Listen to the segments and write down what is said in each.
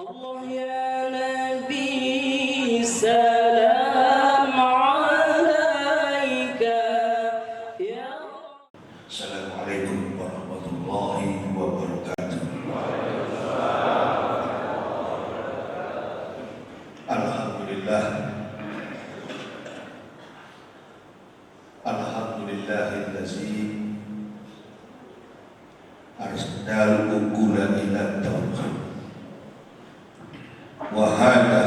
الله يا نبي سلام عليك يا Assalamualaikum warahmatullahi wabarakatuh. Alhamdulillah. Alhamdulillahillazi arsalal uqula ila tauhid wa hada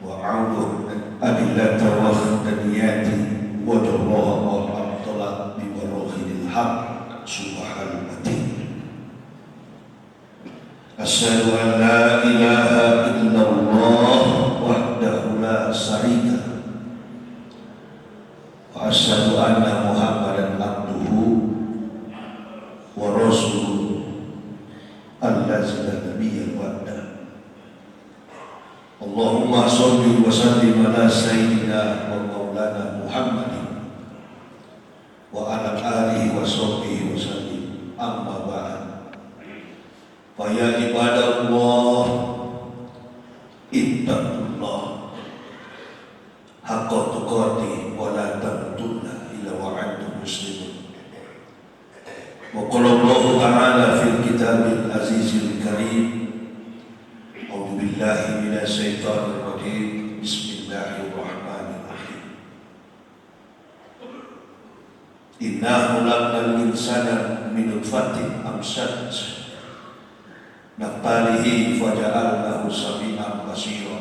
wa a'udhu adillata wa daniyati wa dawaha wa abtalat bi barohil haq subhanal matin. Asyhadu an la ilaha illallah wahdahu la syarika wa asyhadu anna muhammadan abduhu wa rasuluhu allazi la nabiyya ba'da. Allahumma sholli wa sallim ala sayyidina wa maulana Muhammadin wa ala alihi wa sahbihi wa sallim. Amma ba'd. Fa ya ibadallah ittaqullah haqqa tuqatih wa la tamutunna illa wa antum muslimun. Wa qala Allah ta'ala fil kitabil azizil karim, a'udzu billahi minasy syaithanir rajim, bismillahirrahmanirrahim. Inna khalaqnal insana min nutfatin amsyaj nabtalihi faja'alnahu sami'an basira.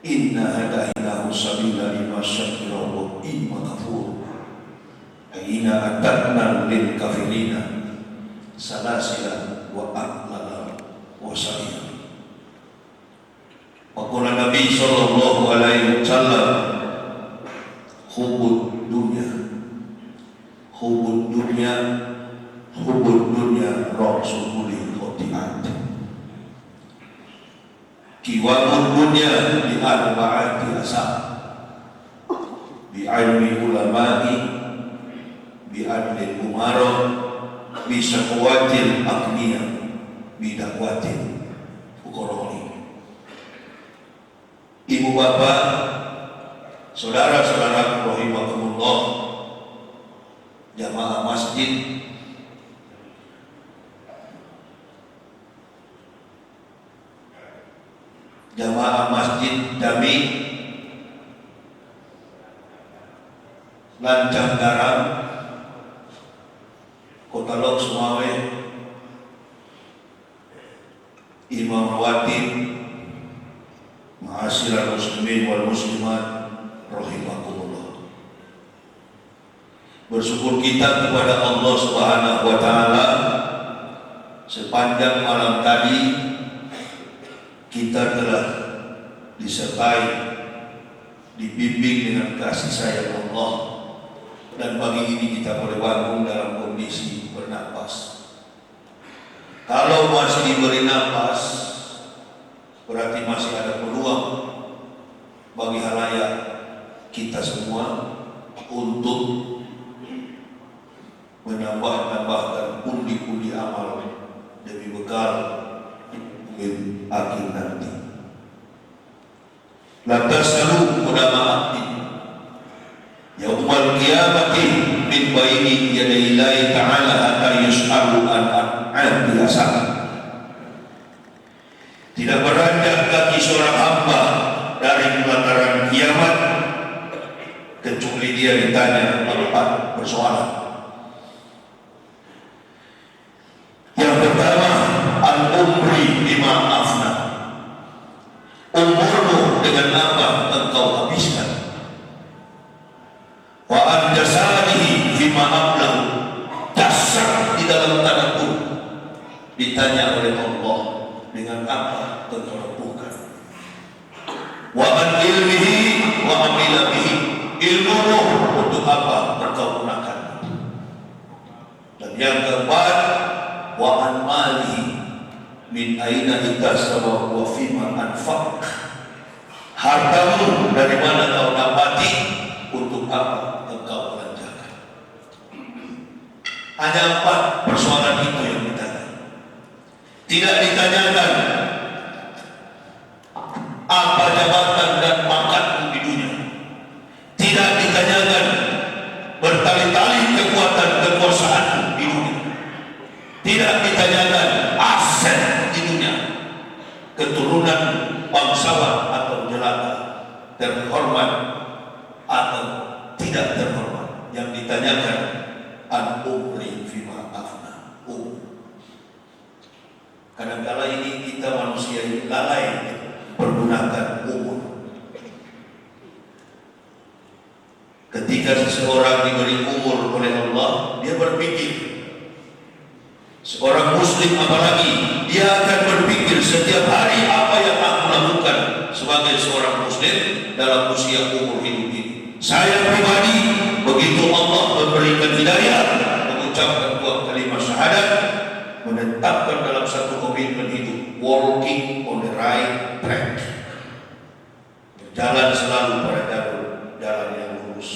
Inna hadainahu sabila imma syakira wa imma kafur. Aina atatna lil kafirina salasila wa aqlala wa sa'ira. Waqala Nabi sallallahu alaihi wasallam, hubud dunya ra'sul kulli khati'at. Kiwamud dunya bi arba'ati asab, bi ilmi ulama'i, bi adlil umarah, bi syakwatil aqniyah, bi dakwatil fuqara'i. Ibu bapak, saudara-saudara rahimakumullah, jamaah masjid, Dami Lancang Garam, Kota Lok Sumawe, Imam Rawatib, Ma'asyiral muslimin wal muslimat rahimakumullah. Bersyukur kita kepada Allah Subhanahu wa taala, sepanjang malam tadi kita telah disertai, dibimbing dengan kasih sayang Allah, dan pagi ini kita boleh bangun dalam kondisi bernapas. Kalau masih diberi napas, berarti masih ada peluang bagi halayak kita semua untuk menambahkan pundi-pundi amal demi bekal di akhir nanti. Lantas seluruh ulama abdi yaumal qiyamati min baini yadayillahi ta'ala hatta yus'alu an biasa. Tidak beranjak kaki seorang hamba dari pelataran kiamat kecuali dia ditanya 4 persoalan. Yang pertama, al-umri bima afna, umurmu dengan apa engkau habiskan. Wa an jasadihi bima ablahu, jasad di dalam tanah pun ditanya oleh Allah dengan apa engkau lakukan. Wa an ilmihi wa amila bihi, ilmumu untuk apa engkau gunakan. Dan yang keempat, wa an malihi min aina iktasaba wa fima anfaq, hartamu dari mana kau dapati, untuk apa engkau belanjakan. Hanya 4 persoalan itu yang ditanya. Tidak ditanyakan apa jabatan dan pangkatmu di dunia. Tidak ditanyakan bertali-tali kekuatan kekuasaanmu di dunia. Tidak ditanyakan aset di dunia, keturunan bangsawan atau jelata, terhormat atau tidak terhormat. Yang ditanyakan an umri fima afna, kadang-kala ini kita manusia ini lalai pergunakan umur. Ketika seseorang diberi umur oleh Allah, dia berpikir, seorang muslim apalagi, dia akan berpikir setiap hari apa yang aku lakukan sebagai seorang muslim dalam usia umur hidup ini. Saya pribadi, begitu Allah memberikan hidayah, mengucapkan dua kalimat syahadat, menetapkan dalam satu komitmen hidup, walking on the right track, berjalan selalu pada jalan yang lurus,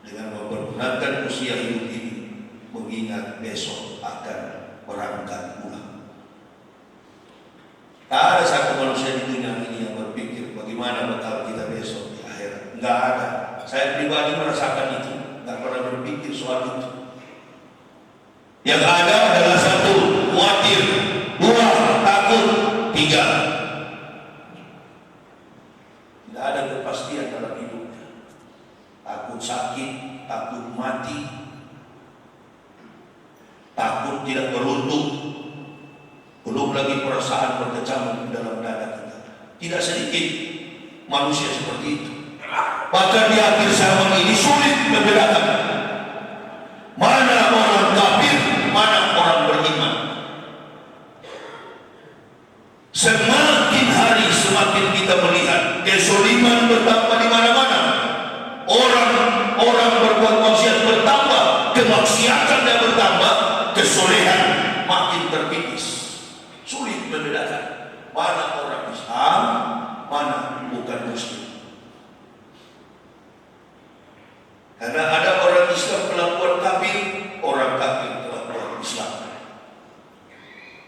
dengan mempergunakan usia hidup ini mengingat besok akan berangkat pulang. Tak ada satu manusia di dunia ini yang berpikir bagaimana bekal kita besok di akhirat. Enggak ada. Saya pribadi merasakan itu, enggak pernah berpikir soal itu. Yang ada adalah satu, khawatir, dua, takut, tiga. Tidak ada kepastian dalam hidupnya. Takut sakit, takut mati, takut tidak beruntung, belum lagi perasaan berkecamuk dalam dada kita. Tidak sedikit manusia seperti itu. Bahkan di akhir zaman ini sulit membedakan mana orang kafir, mana orang beriman. Semakin hari semakin kita melihat kezaliman bertambah di mana-mana. Orang berbuat maksiat bertambah, kemaksiatan dan bertambah, kesolehan makin terkikis. Sulit membedakan mana orang Islam, mana bukan Muslim. Karena ada orang Islam kelakuan kafir, orang kafir kelakuan Islam.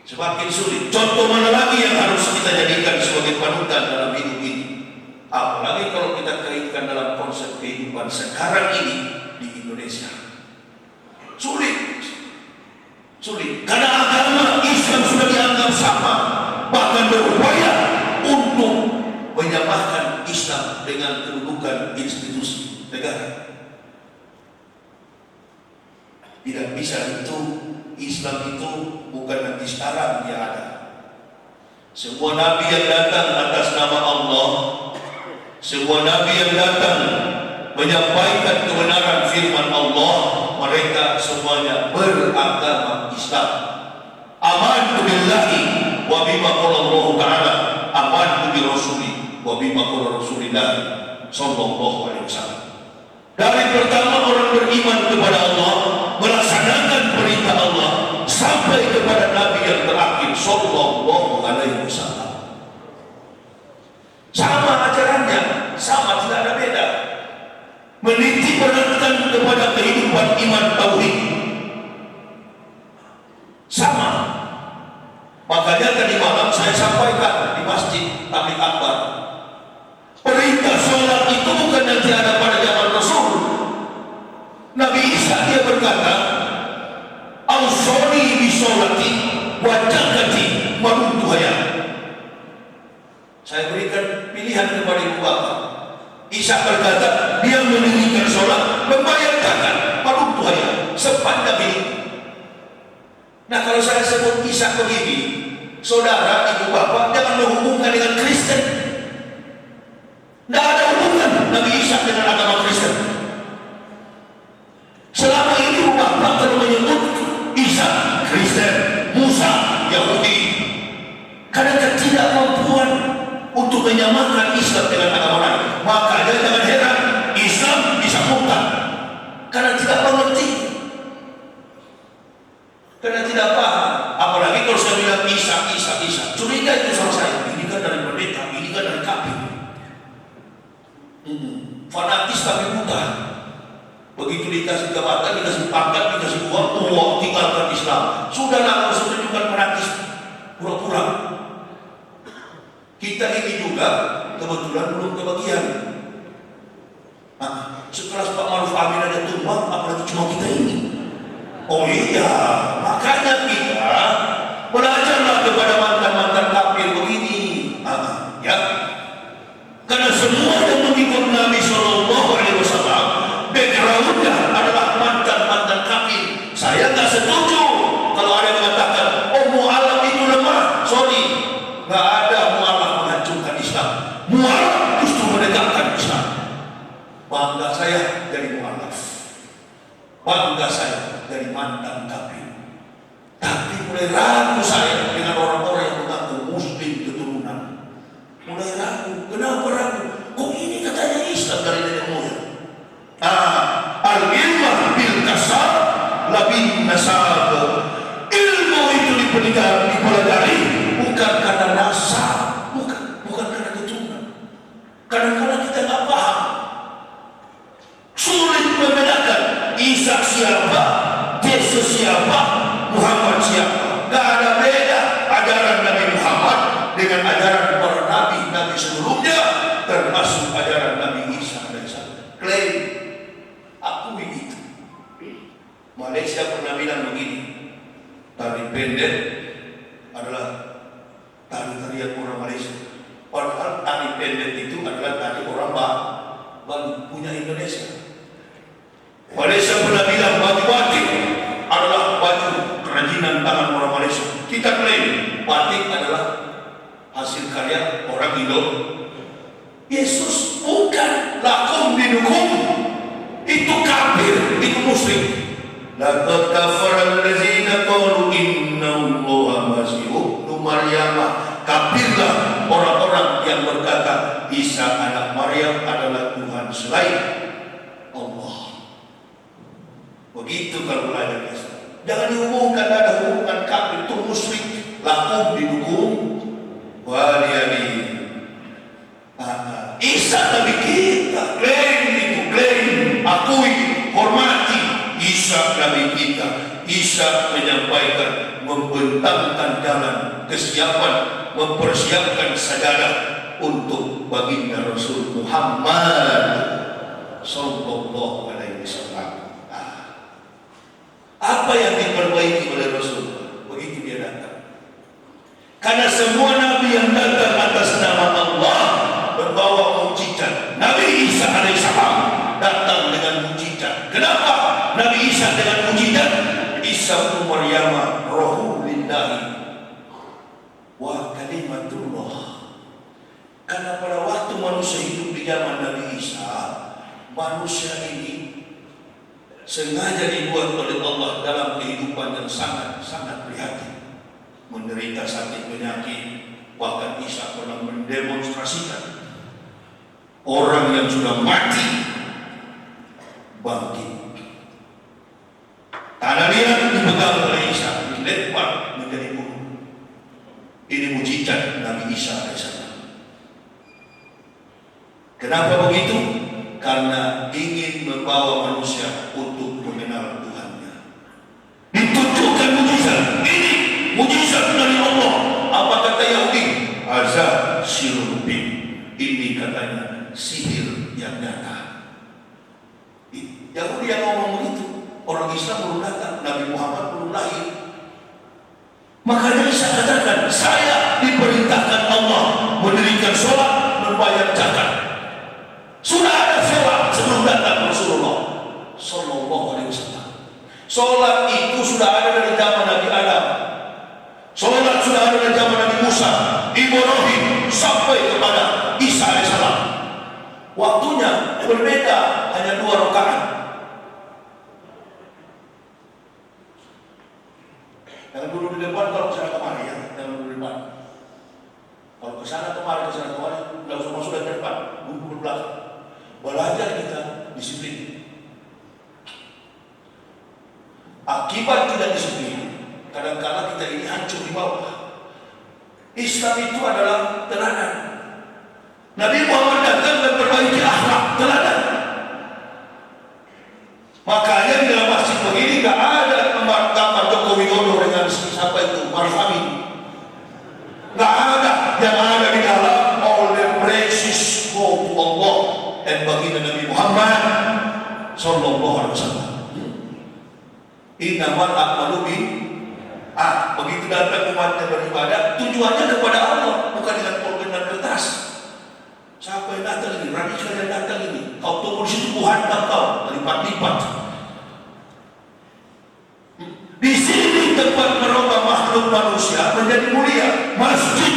Semakin sulit. Contoh mana lagi yang harus kita jadikan sebagai panutan dalam hidup ini? Apalagi kalau kita kaitkan dalam konsep kehidupan sekarang ini di Indonesia. Sulit. Karena agama Islam sudah dianggap sama, bahkan berupaya untuk menyamakan Islam dengan kedudukan institusi negara. Tidak bisa itu. Islam itu bukan nanti sekarang dia ada. Semua nabi yang datang atas nama Allah, semua nabi yang datang menyampaikan kebenaran firman Allah, mereka semuanya beragama Islam. Amantu billahi wa bima qala Allah Ta'ala, amantu bi rasuli wa bima qala Rasulullah sallallahu alaihi wasallam. Dari pertama orang beriman kepada Allah, melaksanakan perintah Allah, sampai kepada Nabi yang terakhir sallallahu alaihi wasallam. Sama ajarannya, sama, tidak ada beda. Meniti beratkan kepada kehidupan iman tauhid. Sama. Makanya tadi malam saya sampaikan di Masjid Tabligh Akbar, perintah sholat itu bukan nanti ada pada zaman Rasul. Nabi Isa dia berkata, "Ausoni bisolati wajahati marutuhaya." Saya berikan pilihan kepada ibu bapak. Isa berkata, dia mendirikan sholat, membayar zakat, marutuhaya sepanjang hidup. Nah, kalau saya sebut Isa begini, saudara, ibu bapak jangan menghubungkan dengan Kristen. Tidak ada hubungan Nabi Isa dengan agama Kristen. Selama ini ibu bapak kalau menyebut Isa Kristen, Musa Yahudi, karena ketidakmampuan untuk menyamakan Islam dengan agama lain. Makanya jangan heran Islam bisa murtad karena tidak mengerti, karena tidak paham. Apalagi kalau saya bilang Isa, curiga itu sama saya. Ini kan dari pendeta, ini kan dari kafir. Fanatis tapi buta. Begitu dikasih jabatan, dikasih pangkat, dikasih uang, tinggalkan Islam. Sudahlah, harus menunjukkan fanatis. pura-pura. Kita ini juga kebetulan belum kebagian. Nah, setelah Pak Maruf Amin ada tumbang, apalagi cuma kita ini. Oh iya, makanya kita belajarlah kepada mantan-mantan kafir begini. Ya, karena semua yang mengikut Nabi Shallallahu Alaihi Wasallam backgroundnya adalah mantan-mantan kafir. Saya nggak setuju kalau ada yang mengatakan, oh mu'alaf itu lemah. Sorry, nggak ada mu'alaf menghancurkan Islam. Mu'alaf justru menegakkan Islam. Bangga saya dari mu'alaf, bangga saya dari mantan kafir. Tapi mulai ragu saya dengan orang-orang yang mengaku muslim keturunan. Mulai ragu. Kenapa ragu? Kok ini katanya Islam dari nenek moyang? Al-ilmah bil kasab labin nasab. Ilmu itu dipelajari bukan karena nasab, bukan karena keturunan. Kadang-kadang kita nggak paham, sulit membedakan Isa siapa, Yesus siapa, Muhammad siapa. Gak ada beda ajaran Nabi Muhammad dengan ajaran para nabi sebelumnya, termasuk ajaran Nabi Isa alaihissalam. Klaim, akui itu. Malaysia pernah bilang begini, tari pendek adalah tari-tarian orang Malaysia. Padahal tari pendek itu adalah tari orang Bali punya Indonesia. Malaysia pernah bilang baju batik adalah baju kerajinan tangan orang Malaysia. Kita klaim batik adalah hasil karya orang Indo. Yesus bukan lakum dinukum, itu kafir, itu musyrik. Laqad kafara allazina qalu innallaha masihun Maryam. Kafirlah orang-orang yang berkata Isa anak Maryam adalah Tuhan selain Allah. Begitu kalau belajar Islam. Jangan dihubungkan, ada hubungan kafir itu musyrik. Lakum didukung waliyadi. Isa Nabi kita, klaim itu, klaim, akui, hormati Isa Nabi kita. Isa menyampaikan, membentangkan jalan, kesiapan, mempersiapkan sajadah untuk baginda Rasul Muhammad Sallallahu Alaihi Wasallam. Apa yang diperbaiki oleh Rasul? Begitu dia datang. Karena semua Nabi yang datang atas nama Allah membawa mukjizat. Nabi Isa alaihissalam datang dengan mukjizat. Kenapa Nabi Isa dengan mukjizat? Isa bin Maryam rohul lillahi wa kalimatullah. Karena pada waktu manusia hidup di zaman Nabi Isa, manusia ini sengaja dibuat oleh Allah dalam kehidupan yang sangat prihatin, menderita sakit penyakit. Bahkan Isa pernah mendemonstrasikan orang yang sudah mati bangkit. Tanah liat dipegang oleh Isa, dilempar menjadi gunung. Ini mujizat Nabi Isa alaihissalam. Kenapa begitu? Karena ingin membawa manusia untuk mengenal Tuhannya. Ditunjukkan mujizat. Ini mujizat dari Allah. Apa kata Yahudi? Azza sirun bin. Ini katanya sihir yang nyata. Yahudi yang ngomong begitu. Orang Islam belum datang, Nabi Muhammad belum lahir. Makanya Isa katakan, saya diperintahkan Allah mendirikan sholat, membayar zakat. Sudah ada sholat sebelum datang Rasulullah Sallallahu Alaihi Wasallam. Sholat itu sudah ada dari zaman Nabi Adam. Sholat sudah ada dari zaman Nabi Musa, Ibrahim, sampai kepada Isa alaihissalam. Waktunya berbeda, hanya 2 rakaat. Jangan dulu di depan kalau kesana kemari ya, jangan dulu di depan. Kalau kesana kemari, nggak usah masuk dari depan, duduk di belakang. Belajar kita disiplin. Akibat tidak disiplin, kadang-kadang kita ini hancur di bawah. Islam itu adalah teladan. Nabi Muhammad datang memperbaiki akhlak, teladan. Makanya di dalam masjid begini gak ada gambar Joko Widodo dengan siapa itu Maruf Amin. Nggak ada. Yang ada di dalam all the praises go to Allah dan baginda Nabi Muhammad sallallahu alaihi wasallam. Innamal a'malu begitu datang umatnya beribadah, tujuannya kepada Allah, bukan dengan pulpen dan kertas. Siapa yang datang ini? Radikal yang datang ini. Kau tunggu di situ, Tuhan kau lipat-lipat. Di sini tempat merubah makhluk manusia menjadi mulia, masjid,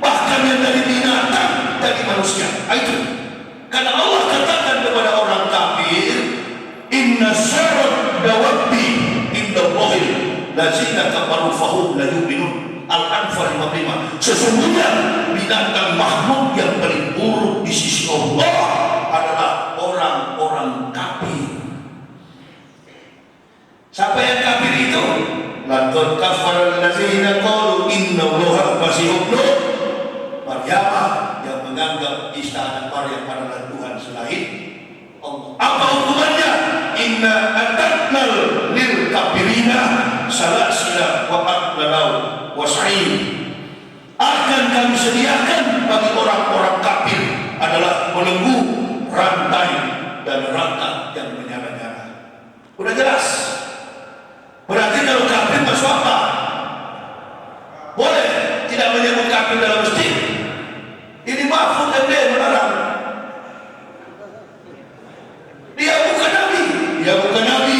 bahkan yang dari binatang dari manusia. Itu karena Allah katakan kepada orang kafir, inna syarrad dawabbi indallahi lazina kafaru fahum la yu'minun. Al-Anfal 55. Sesungguhnya binatang makhluk yang paling buruk di sisi Allah adalah orang-orang kafir. Siapa yang kafir itu? Laqad kafara allazina qalu innallaha masihun Maryam, yang menganggap Isa anak Maryam adalah Tuhan selain Allah. Apa hukumannya? Inna atatnal lil kafirina salasila wa aqlalau wa sa'in. Akan kami sediakan bagi orang-orang kafir adalah belenggu, rantai dan rangka yang menyala-nyala. Udah jelas. Berarti kalau kafir masuk apa? Boleh tidak menyebut kafir dalam masjid. Ini Mahfud MD melarang. Dia bukan nabi.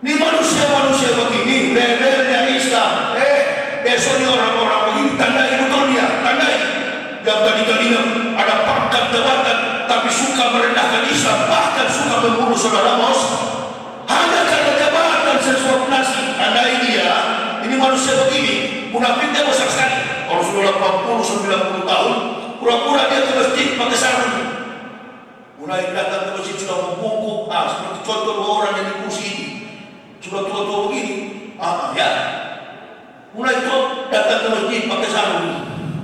Ini manusia-manusia begini, rebelnya Islam. Besok ini orang-orang begini, tandai betul dia, tandai. Yang tadi-tadinya ada pangkat jabatan, tapi suka merendahkan Islam, bahkan suka membunuh saudara bos. Hanya karena jabatan sesuatu nasi, tandai dia. Ini manusia begini, munafiknya besar sekali. Kalau sudah 80-90 tahun, pura-pura dia ke masjid pakai sarung. Mulai datang ke masjid sudah membungkuk, seperti contoh dua orang yang di kursi ini. Sudah tua-tua begini, ya. Mulai tua datang ke masjid pakai sarung.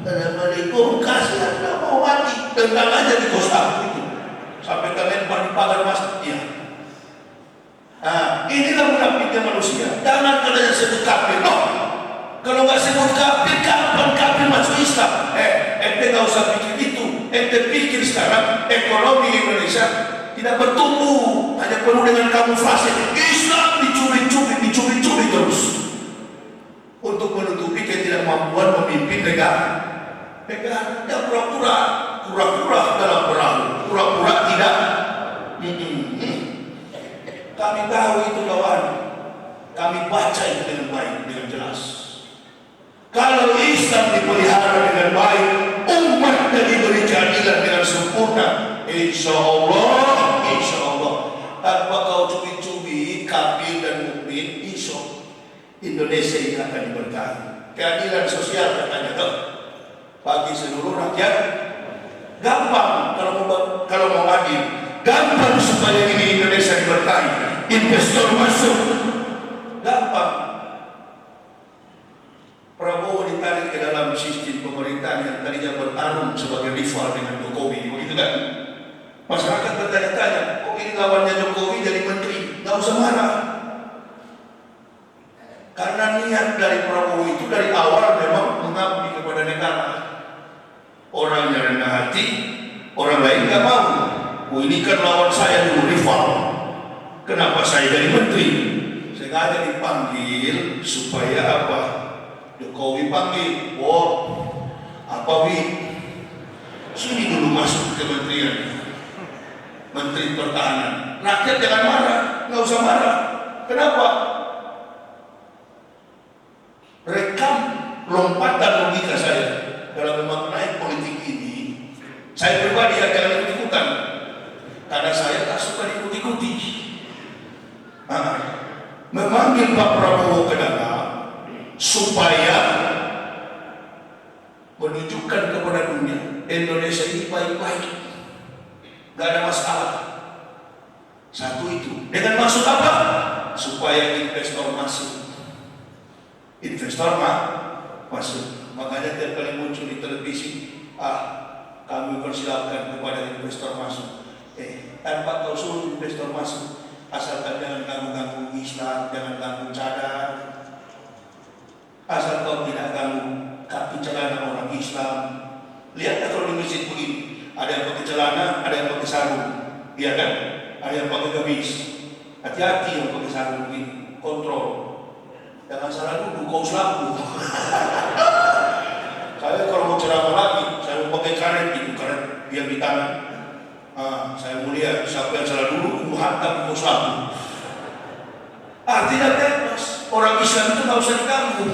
Assalamualaikum, kasih Anda mau mati, tendang aja di kos aku itu. Sampai terlempar di pagar masjid. Inilah munafiknya manusia. Jangan kalian sebut kafir. Kalau nggak sebut kafir, kapan kafir masuk Islam? Ente nggak usah pikir itu. Ente pikir sekarang ekonomi Indonesia tidak bertumbuh, hanya penuh dengan kamuflase. Islam dicuri-curi terus untuk menutupi ketidakmampuan memimpin negara. Dia pura-pura dalam perahu, pura-pura tidak. Kami tahu itu kawan. Kami baca itu dengan baik, dengan jelas. Kalau Islam dipelihara dengan baik, umatnya diberi keadilan dengan sempurna, insya Allah, tanpa kau cumi-cumi kafir dan mukmin, Indonesia ini akan diberkahi. Keadilan sosial katanya dong, bagi seluruh rakyat. Gampang kalau mau adil, gampang supaya ini Indonesia diberkahi. Investor masuk, gampang. Prabowo ditarik ke dalam sistem pemerintahan yang tadinya bertarung sebagai rival dengan Jokowi, begitu kan? Masyarakat bertanya-tanya, kok ini lawannya Jokowi jadi menteri? Gak usah marah. Karena niat dari Prabowo itu dari awal memang mengabdi kepada negara. Orang yang rendah hati, orang lain gak mau. Ini kan lawan saya dulu, rival. Kenapa saya jadi menteri? Sengaja dipanggil supaya apa? Jokowi panggil, sini dulu masuk ke kementerian, Menteri Pertahanan. Rakyat jangan marah, nggak usah marah. Kenapa? Rekam lompatan logika saya dalam memaknai politik ini. Saya pribadi jangan ikut-ikutan, karena saya tak suka diikut-ikuti. Memanggil Pak Prabowo ke dalam supaya menunjukkan kepada dunia Indonesia ini baik-baik, gak ada masalah. Satu itu. Dengan maksud apa? Supaya investor masuk. Masuk. Makanya tiap kali muncul di televisi, kami persilakan kepada investor masuk. Tanpa kau suruh investor masuk, asalkan jangan ganggu Islam, jangan ganggu cadar. Asal kau tidak ganggu sarung, iya kan? Ada yang pakai gamis. Hati-hati yang pakai sarung begini, kontrol. Jangan salah duduk, kau selaku. Saya kalau mau ceramah lagi, saya mau pakai karet itu, karet biar di tangan. Saya mau lihat siapa yang salah dulu, aku hantam kau selaku. Artinya bebas, orang Islam itu nggak usah diganggu.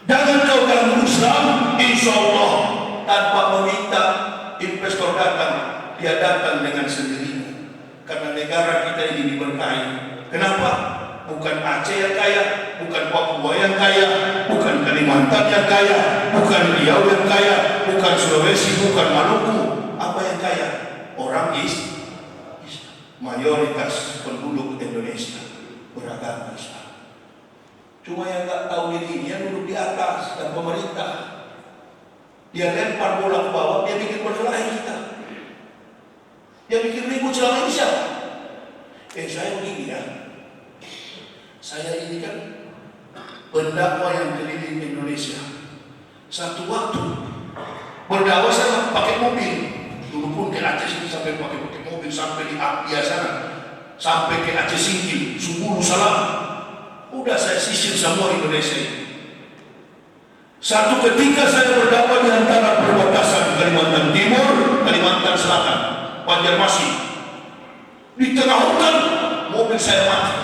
Jangan kau ganggu Islam, insya Allah tanpa meminta investor datang, dia datang dengan sendirinya. Karena negara kita ini diberkahi. Kenapa? Bukan Aceh yang kaya, bukan Papua yang kaya, bukan Kalimantan yang kaya, bukan Riau yang kaya, bukan Sulawesi, bukan Maluku. Apa yang kaya? Orang Islam. Mayoritas penduduk Indonesia beragama Islam. Cuma yang nggak tahu diri ini yang duduk di atas dan pemerintah. Dia lempar bola ke bawah, dia bikin berkelahi kita. Dia bikin ribut selama ini siapa? Saya begini ya. Saya ini kan pendakwah yang keliling Indonesia. Satu waktu berdakwah saya pakai mobil. Dulu pun ke Aceh sini sampai pakai mobil sampai di Abia sana, sampai ke Aceh Singkil, Subulu Salam. Udah saya sisir semua Indonesia. Satu ketika saya berdakwah di antara perbatasan Kalimantan Timur, Kalimantan Selatan, Banjarmasin. Di tengah hutan, mobil saya mati.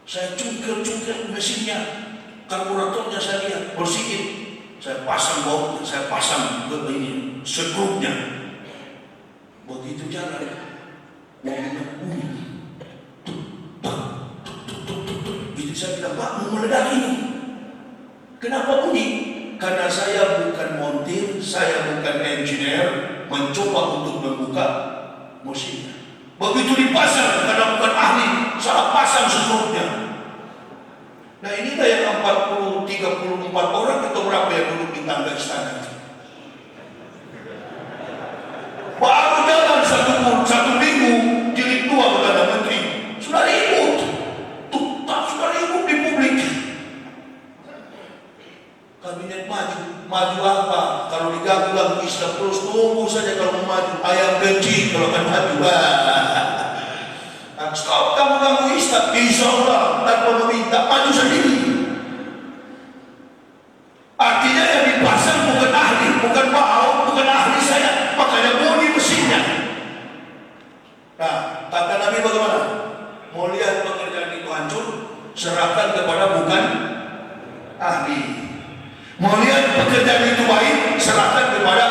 Saya cungkil mesinnya, karburatornya saya lihat, bersihin. Saya pasang bautnya, saya pasang ini, sekrupnya. Begitu jalan, mobilnya bunyi. Jadi saya bilang, Pak, mau meledak ini. Kenapa bunyi? Karena saya bukan montir, saya bukan engineer, mencoba untuk membuka mesinnya. Begitu dipasang, karena bukan ahli, salah pasang sekrupnya. Nah inilah yang 34 orang atau berapa yang duduk di tangga istana. Baru jalan satu minggu, jilid 2 Perdana Menteri sudah ribut. Sudah ribut di publik. Kabinet maju apa? Kalau diganggu Islam terus tunggu saja kalau mau maju. Ayam kecil kalau akan maju. Stop kamu ganggu Islam, insya Allah tanpa meminta maju sendiri. Artinya yang dipasang bukan ahli, bukan Pak Ahok, bukan ahli saya, makanya bunyi mesinnya. Nah, kata Nabi bagaimana? Mau lihat pekerjaan itu hancur, serahkan kepada bukan ahli. Mau lihat pekerjaan itu baik, serahkan kepada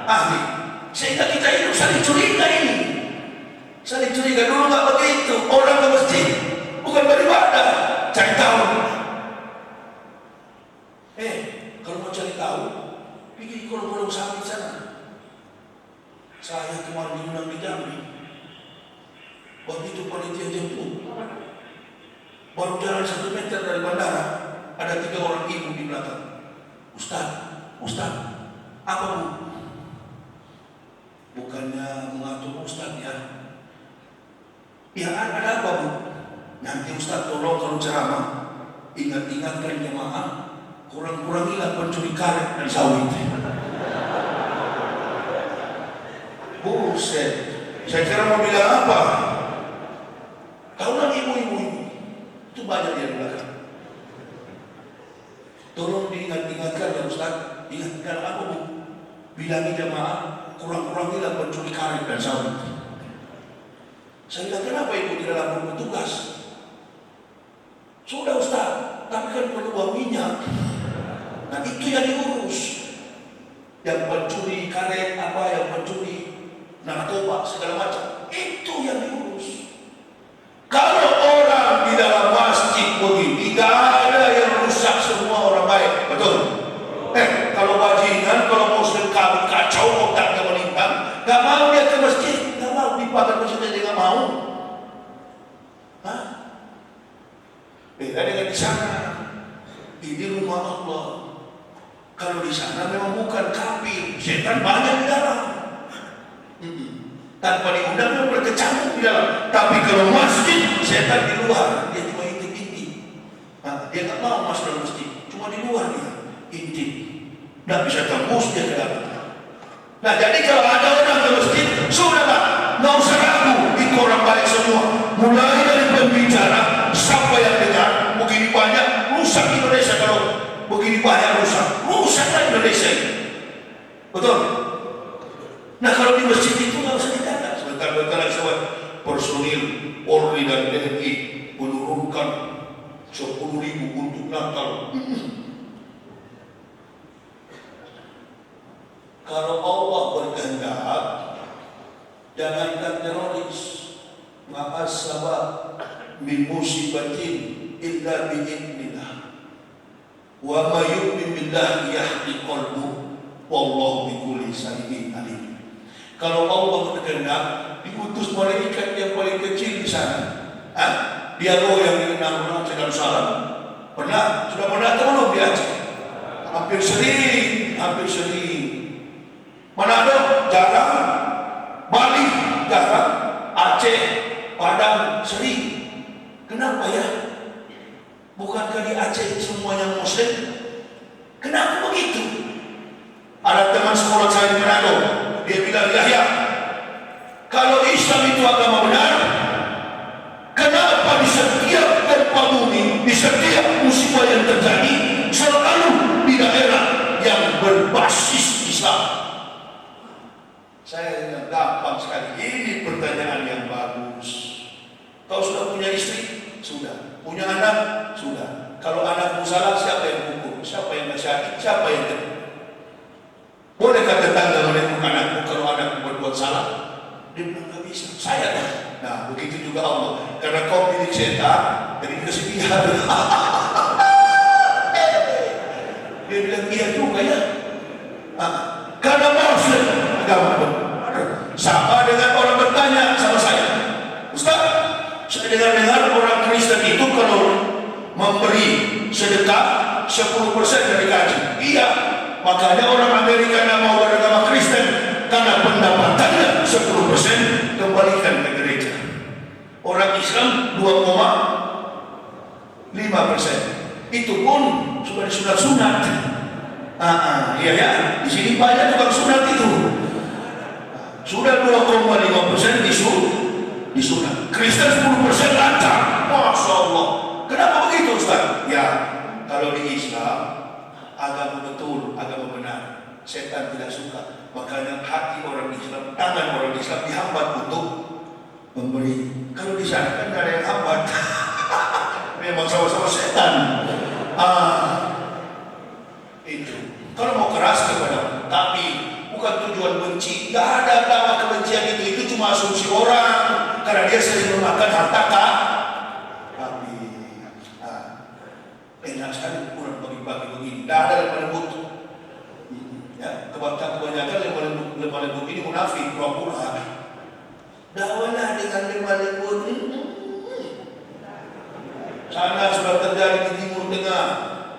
ahli. Sehingga kita hidup saling curiga ini. Saling curiga dulu nggak begitu. Orang ke masjid bukan beribadah, cari tahu. Kalau mau cari tahu, pergi kolong-kolong sawit sana. Saya kemarin diundang di Jambi. Begitu panitia jemput, baru jalan 1 meter dari bandara, ada 3 orang ibu di belakang. Ustaz, apa bu? Bukannya mengatur Ustaz ya? Ya ada apa bu? Nanti Ustaz tolong kalau ceramah ingat-ingatkan jemaah kurang-kurangilah pencuri karet dan sawit. Buset, saya kira mau bilang apa? Tahulah ibu-ibu itu banyak di belakang. Tolong diingat-ingatkan ya Ustaz. Ingatkan apa bu? Bilangi jemaah kurang-kurangilah pencuri karet dan sawit. Saya bilang, kenapa ibu tidak lapor petugas? Sudah Ustaz, tapi kan perlu uang minyak. Nah itu yang diurus. Yang pencuri karet, yang pencuri narkoba, segala macam. Itu yang diurus. Kalau orang di dalam masjid begini, tidak ada yang rusak, semua orang baik. Betul? Kalau bajingan, kalau muslim kabut kacau, otaknya melintang, gak mau dia ke masjid. Dipakai maksudnya dia nggak mau. Beda dengan di sana. Ini rumah Allah. Kalau di sana memang bukan kafir, setan banyak di dalam. Tanpa diundang memang berkecamuk di dalam. Tapi kalau masjid, setan di luar. Dia cuma intip-intip. Dia nggak mau masuk dalam masjid, cuma di luar dia intip. Nggak bisa tembus dia ke dalam. Nah, jadi kalau ada orang ke masjid, sudah Pak, nggak usah ragu, itu orang baik semua. Mulai dari pembicara sampai yang dengar, begini banyak rusak Indonesia. Kalau begini banyak rusaklah Indonesia ini. Betul? Nah, kalau di masjid itu nggak usah ditanya. Sebentar lagi sobat, personil Polri dan TNI menurunkan 10.000 untuk Natal. Kalau Allah berkehendak, jangankan teroris, maka sabab min musibatin illa bi'idnillah. Wa ma yu'min billahi yahdi qalbu wallahu bikulli syai'in alim. Kalau Allah berkehendak, diutus malaikat yang paling kecil di sana. Dia yang dikenal dengan salam. Sudah pernah atau belum di Aceh? Hampir sering. Manado jarang, Bali jarang, Aceh, Padang sering. Kenapa ya? Bukankah di Aceh semuanya Muslim? Kenapa begitu? Ada teman sekolah saya di Manado, dia bilang, Yahya, kalau Islam itu agama benar, kenapa di setiap gempa bumi, di setiap musibah yang terjadi, selalu di daerah yang berbasis Islam? Saya bilang, gampang sekali. Ini pertanyaan yang bagus. Kau sudah punya istri? Sudah. Punya anak? Sudah. Kalau anakmu salah, siapa yang hukum? Siapa yang nasihat? Siapa yang tegur? Bolehkah tetangga menegur anakmu kalau anakmu berbuat salah? Dia bilang, nggak bisa. Saya dah. Nah, begitu juga Allah. Karena kau milik setan, jadi kesedihan. Dia bilang, iya juga ya. Karena Muslim agama benar. Sama dengan orang bertanya sama saya, Ustaz, saya dengar orang Kristen itu kalau memberi sedekah 10% dari gaji. Iya, makanya orang Amerika yang mau beragama Kristen, karena pendapatannya 10% kembalikan ke gereja. Orang Islam 2,5%. Itu pun sudah disunat-sunat. Iya ya, di sini banyak tukang sunat itu. Sudah 2,5% disunat. Kristen 10% lancar. Masya Allah. Kenapa begitu Ustaz? Ya, kalau di Islam agama betul, agama benar. Setan tidak suka. Makanya hati orang Islam, tangan orang Islam dihambat untuk memberi. Kalau di sana kan tidak ada yang hambat. Memang sama-sama setan. Itu. Kalau mau keras kepada, tapi bukan tujuan benci. Tidak ada agama kebencian itu cuma asumsi orang. Karena dia sering memakan harta kami. Enak sekali kurang bagi-bagi begini. Tidak ada yang menyebut. Ya, kebanyakan yang menyebut ini munafik, pura-pura. Dakwalah dengan lembut. Sana sudah terjadi di Timur Tengah.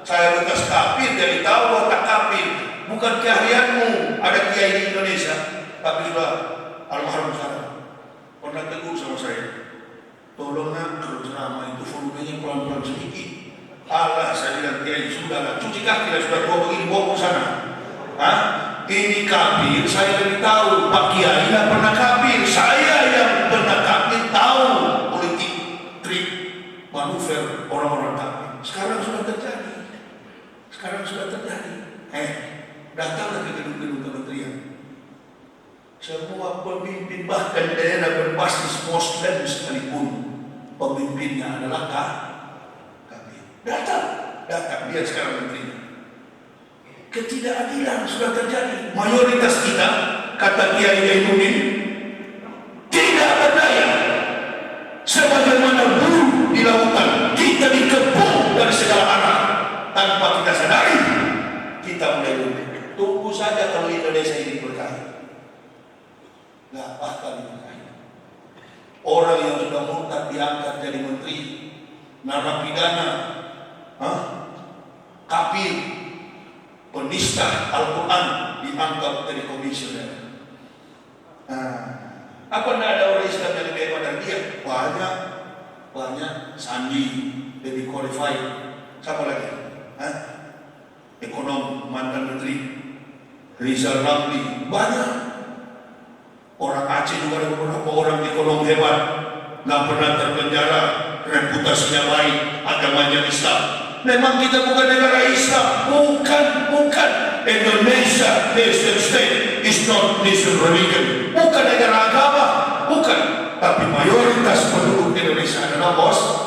Saya bekas kafir, jadi tahu tak kafir. Bukan keahlianmu. Ada kiai di Indonesia, tapi sudah almarhum sekarang. Pernah tegur sama saya, tolong nak, kalau ceramah itu volumenya pelan-pelan sedikit. Allah, saya bilang kiai, sudahlah, cuci kaki lah, sudah bawa begini, bawa ke sana. Ini kafir, saya lebih tahu. Pak Kiai tidak pernah kafir. Saya yang pernah kafir tahu politik, trik, manuver orang-orang kafir. Sekarang sudah terjadi. Datanglah ke gedung-gedung kementerian. Semua pemimpin bahkan daerah berbasis Muslim sekalipun, pemimpinnya adalah kafir. Datang dia sekarang menterinya. Ketidakadilan sudah terjadi. Mayoritas kita, kata Kiai Jainuddin, tidak berdaya. Sebagaimana buruh di lautan, kita dikepung dari segala arah. Tanpa kita sadari, kita mulai lumpuh. Tunggu saja kalau Indonesia ini berkaya. Nggak bakal diberkahi. Orang yang sudah murtad diangkat jadi menteri, narapidana, kafir, penista Al-Quran diangkat jadi komisioner. Apa tidak ada orang Islam yang lebih hebat dari dia? Banyak. Sandi lebih qualified. Siapa lagi? Ekonom mantan menteri. Rizal Ramli, banyak. Orang Aceh juga ada beberapa orang ekonom hebat, nggak pernah terpenjara, reputasinya baik, agamanya Islam. Memang kita bukan negara Islam, bukan. Indonesia nation state is not nation religion, bukan negara agama, bukan. Tapi mayoritas penduduk Indonesia adalah Muslim.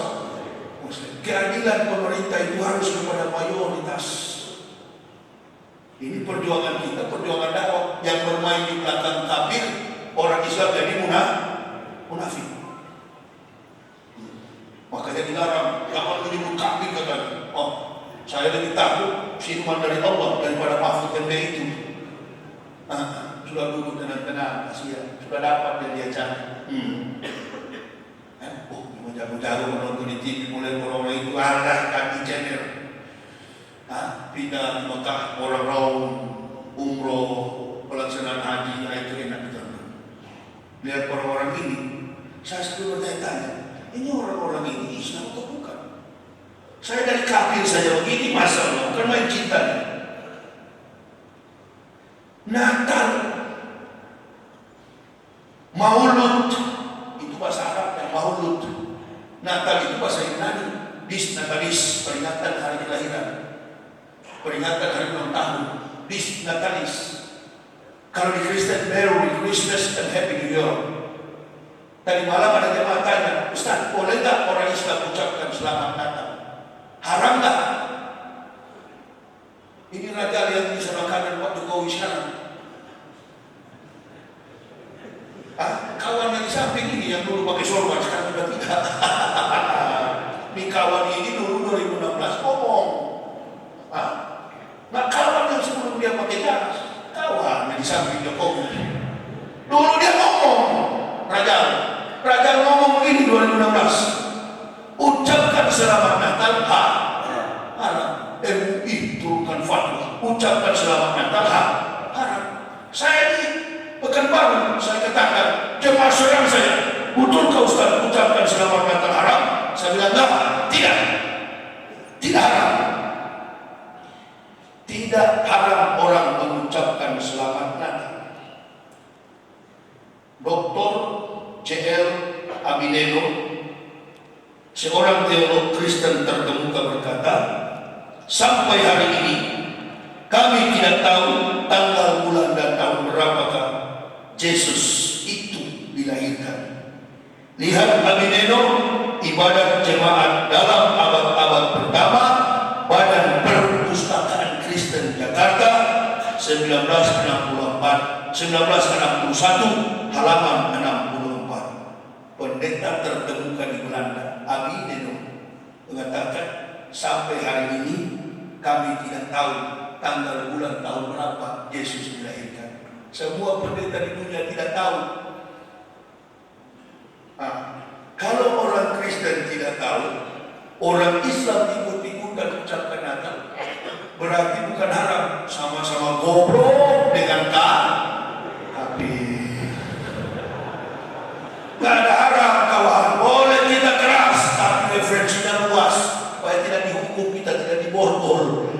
Keadilan pemerintah itu harus kepada mayoritas. Ini perjuangan kita, perjuangan dakwah. Yang bermain di belakang kafir, orang Islam jadi munafik. Makanya dilarang, jangan menyebut kafir katanya. Oh, saya lebih takut firman dari Allah daripada mahfud yang itu. Sudah duduk tenang-tenang, kasihan. Sudah dapat dan dia cari. Jago-jago menonton di TV, mulai orang-orang itu arah kaki channel. Pindah di Mekah, orang raum, umroh, pelaksanaan haji, itu enak ditonton. Lihat orang-orang ini, saya selalu bertanya-tanya, ini orang-orang ini Islam atau bukan? Saya dari kafir saja begini, masa Allah, bukan main cinta. Natal, Maulud, itu bahasa Arab yang Maulud. Natal itu bahasa Yunani, Dis Natalis, peringatan hari kelahiran, peringatan hari ulang tahun, Dis Natalis. Kalau di Kristen, Merry Christmas and Happy New Year. Tadi malam ada jemaah tanya, Ustaz, boleh tak orang Islam ucapkan selamat Natal? Haram tak? Ini raja yang bisa makanan Pak Jokowi sekarang. Kawan yang di samping ini yang dulu pakai sorban sekarang sudah tidak. Ini kawan ini dulu 2016 ngomong. Nah kawan yang sebelum dia pakai jas, kawan yang di samping Jokowi. Dulu dia ngomong, Raja ngomong begini 2016. Ucapkan selamat Natal, haram. MUI turunkan fatwa, ucapkan selamat Natal, haram. Saya ini Pekanbaru, saya katakan, jemaah saudara saya, betulkah Ustaz ucapkan selamat Natal haram? Saya bilang tidak, tidak haram. Tidak haram orang mengucapkan selamat Natal. Dr. C.L. Abineno, seorang teolog Kristen terkemuka berkata, sampai hari ini kami tidak tahu tanggal, bulan, dan tahun berapakah Yesus itu dilahirkan. Lihat Abineno, ibadat jemaat dalam abad-abad pertama, Badan Perpustakaan Kristen Jakarta, 1961, halaman 64. Pendeta terkemuka di Belanda, Abineno, mengatakan, sampai hari ini kami tidak tahu tanggal, bulan, tahun berapa Yesus dilahirkan. Semua pendeta di dunia tidak tahu. Kalau orang Kristen tidak tahu, orang Islam ikut-ikutan ucapkan Natal, berarti bukan haram. Sama-sama goblok dengan kafir. Gak ada haram kawan, boleh kita keras, tapi referensinya luas, supaya tidak dihukum, kita tidak diborgol.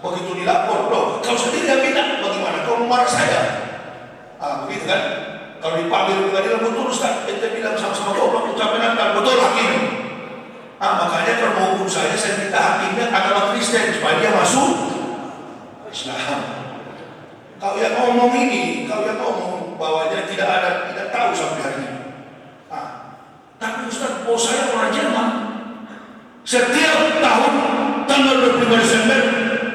Begitu dilapor, loh, kau sendiri yang bilang, bagaimana kau memarah saya? Begitu kan? Kalau dipanggil pengadilan, betul Ustaz, kita bilang sama-sama goblok, ucapin Natal, betul hakim. Makanya kalau mau hukum saya minta hakimnya agama Kristen, supaya dia masuk Islam. Kau yang ngomong ini, kau yang ngomong bahwa dia tidak tahu sampai hari ini. Tapi Ustaz, bos saya orang Jerman. Setiap tahun tanggal 25 Desember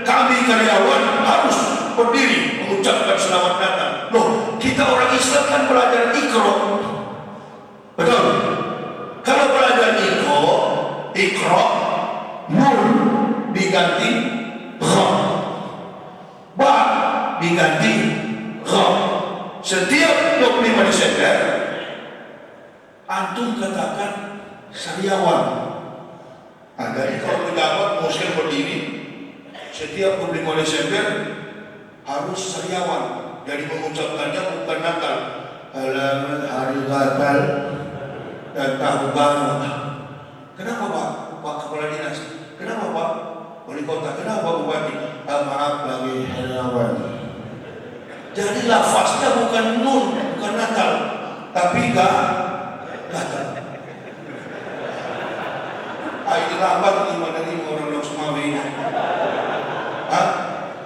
kami karyawan harus berdiri mengucapkan selamat Natal. Loh, kita orang Islam kan belajar Iqra. Betul? Kalau belajar Iqra, nun diganti ra, ba diganti ra. Setiap 25 Desember antum katakan sariawan. Jadi kalau pejabat Muslim berdiri setiap 25 Desember harus sariawan. Jadi mengucapkannya bukan Natal, alamat hari Natal dan tahun baru. Kenapa Pak Kepala Dinas? Kenapa Pak Wali Kota? Kenapa Bupati? Maaf lagi sariawan. Jadi lafaznya bukan nun, bukan Natal, tapi gatal. Ini lambat gimana nih orang Sumawi ini?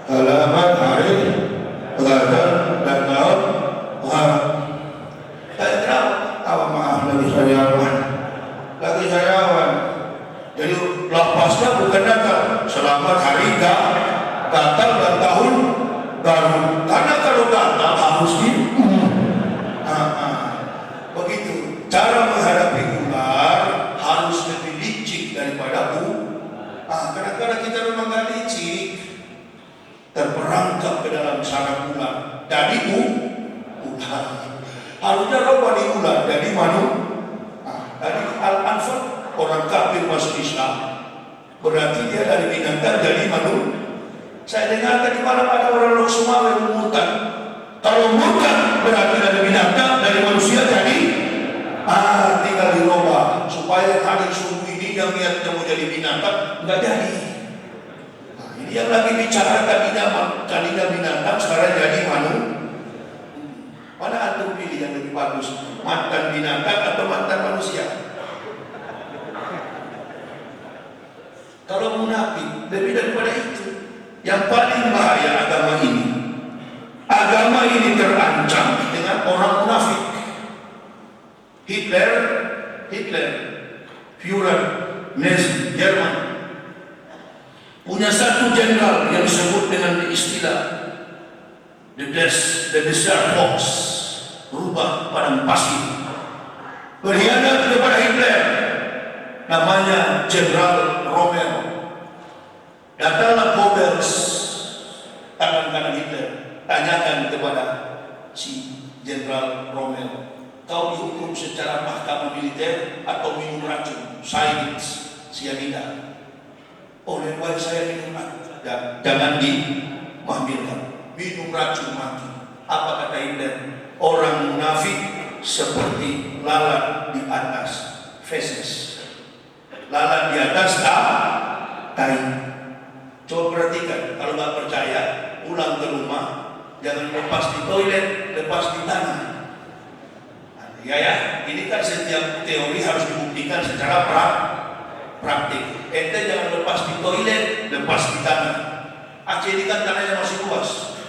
Halaman hari gatal dan tahun. Maaf lagi sariawan. Jadi lafaznya bukan Natal, selamat hari gatal dan tahun baru. Karena kalau gatal harus begitu. Cara menghadapi ular harus lebih licik daripada kadang-kadang kita memang gak licik, terperangkap ke dalam sarang ular. Jadi ular harusnya roba di ular, jadi dari Al-Anfal orang kafir masuk Islam, berarti dia dari binatang jadi manusia. Saya dengar tadi malam ada orang Sumawi yang murtad. Kalau murtad berarti dari binatang, dari manusia jadi tinggal dirubah supaya hari subuh ini yang niatnya mau jadi binatang nggak jadi. Ini yang lagi bicara tadinya binatang sekarang jadi manusia. Mana antum pilih yang lebih bagus, mantan binatang atau mantan manusia? Kalau munafik lebih daripada itu. Yang paling bahaya agama ini terancam dengan orang munafik. Hitler, Führer, Nazi Jerman punya satu jenderal yang disebut dengan istilah the desert fox, rubah padang pasir, berkhianat kepada Hitler, namanya Jenderal Rommel. Datanglah Goebbels, tangan kanan Hitler, tanyakan kepada si Jenderal Rommel, kau dihukum secara mahkamah militer atau minum racun cyanida? Oleh baik saya minum racun, jangan dimahmirkan, minum racun mati. Apa kata Hitler? Orang munafik seperti lalat di atas feses, lalat di atas tai. Coba perhatikan, kalau nggak percaya, pulang ke rumah, jangan lepas di toilet, lepas di tanah. Ya, ini kan setiap teori harus dibuktikan secara praktik. Ente jangan lepas di toilet, lepas di tanah. Aceh ini kan tanahnya masih luas.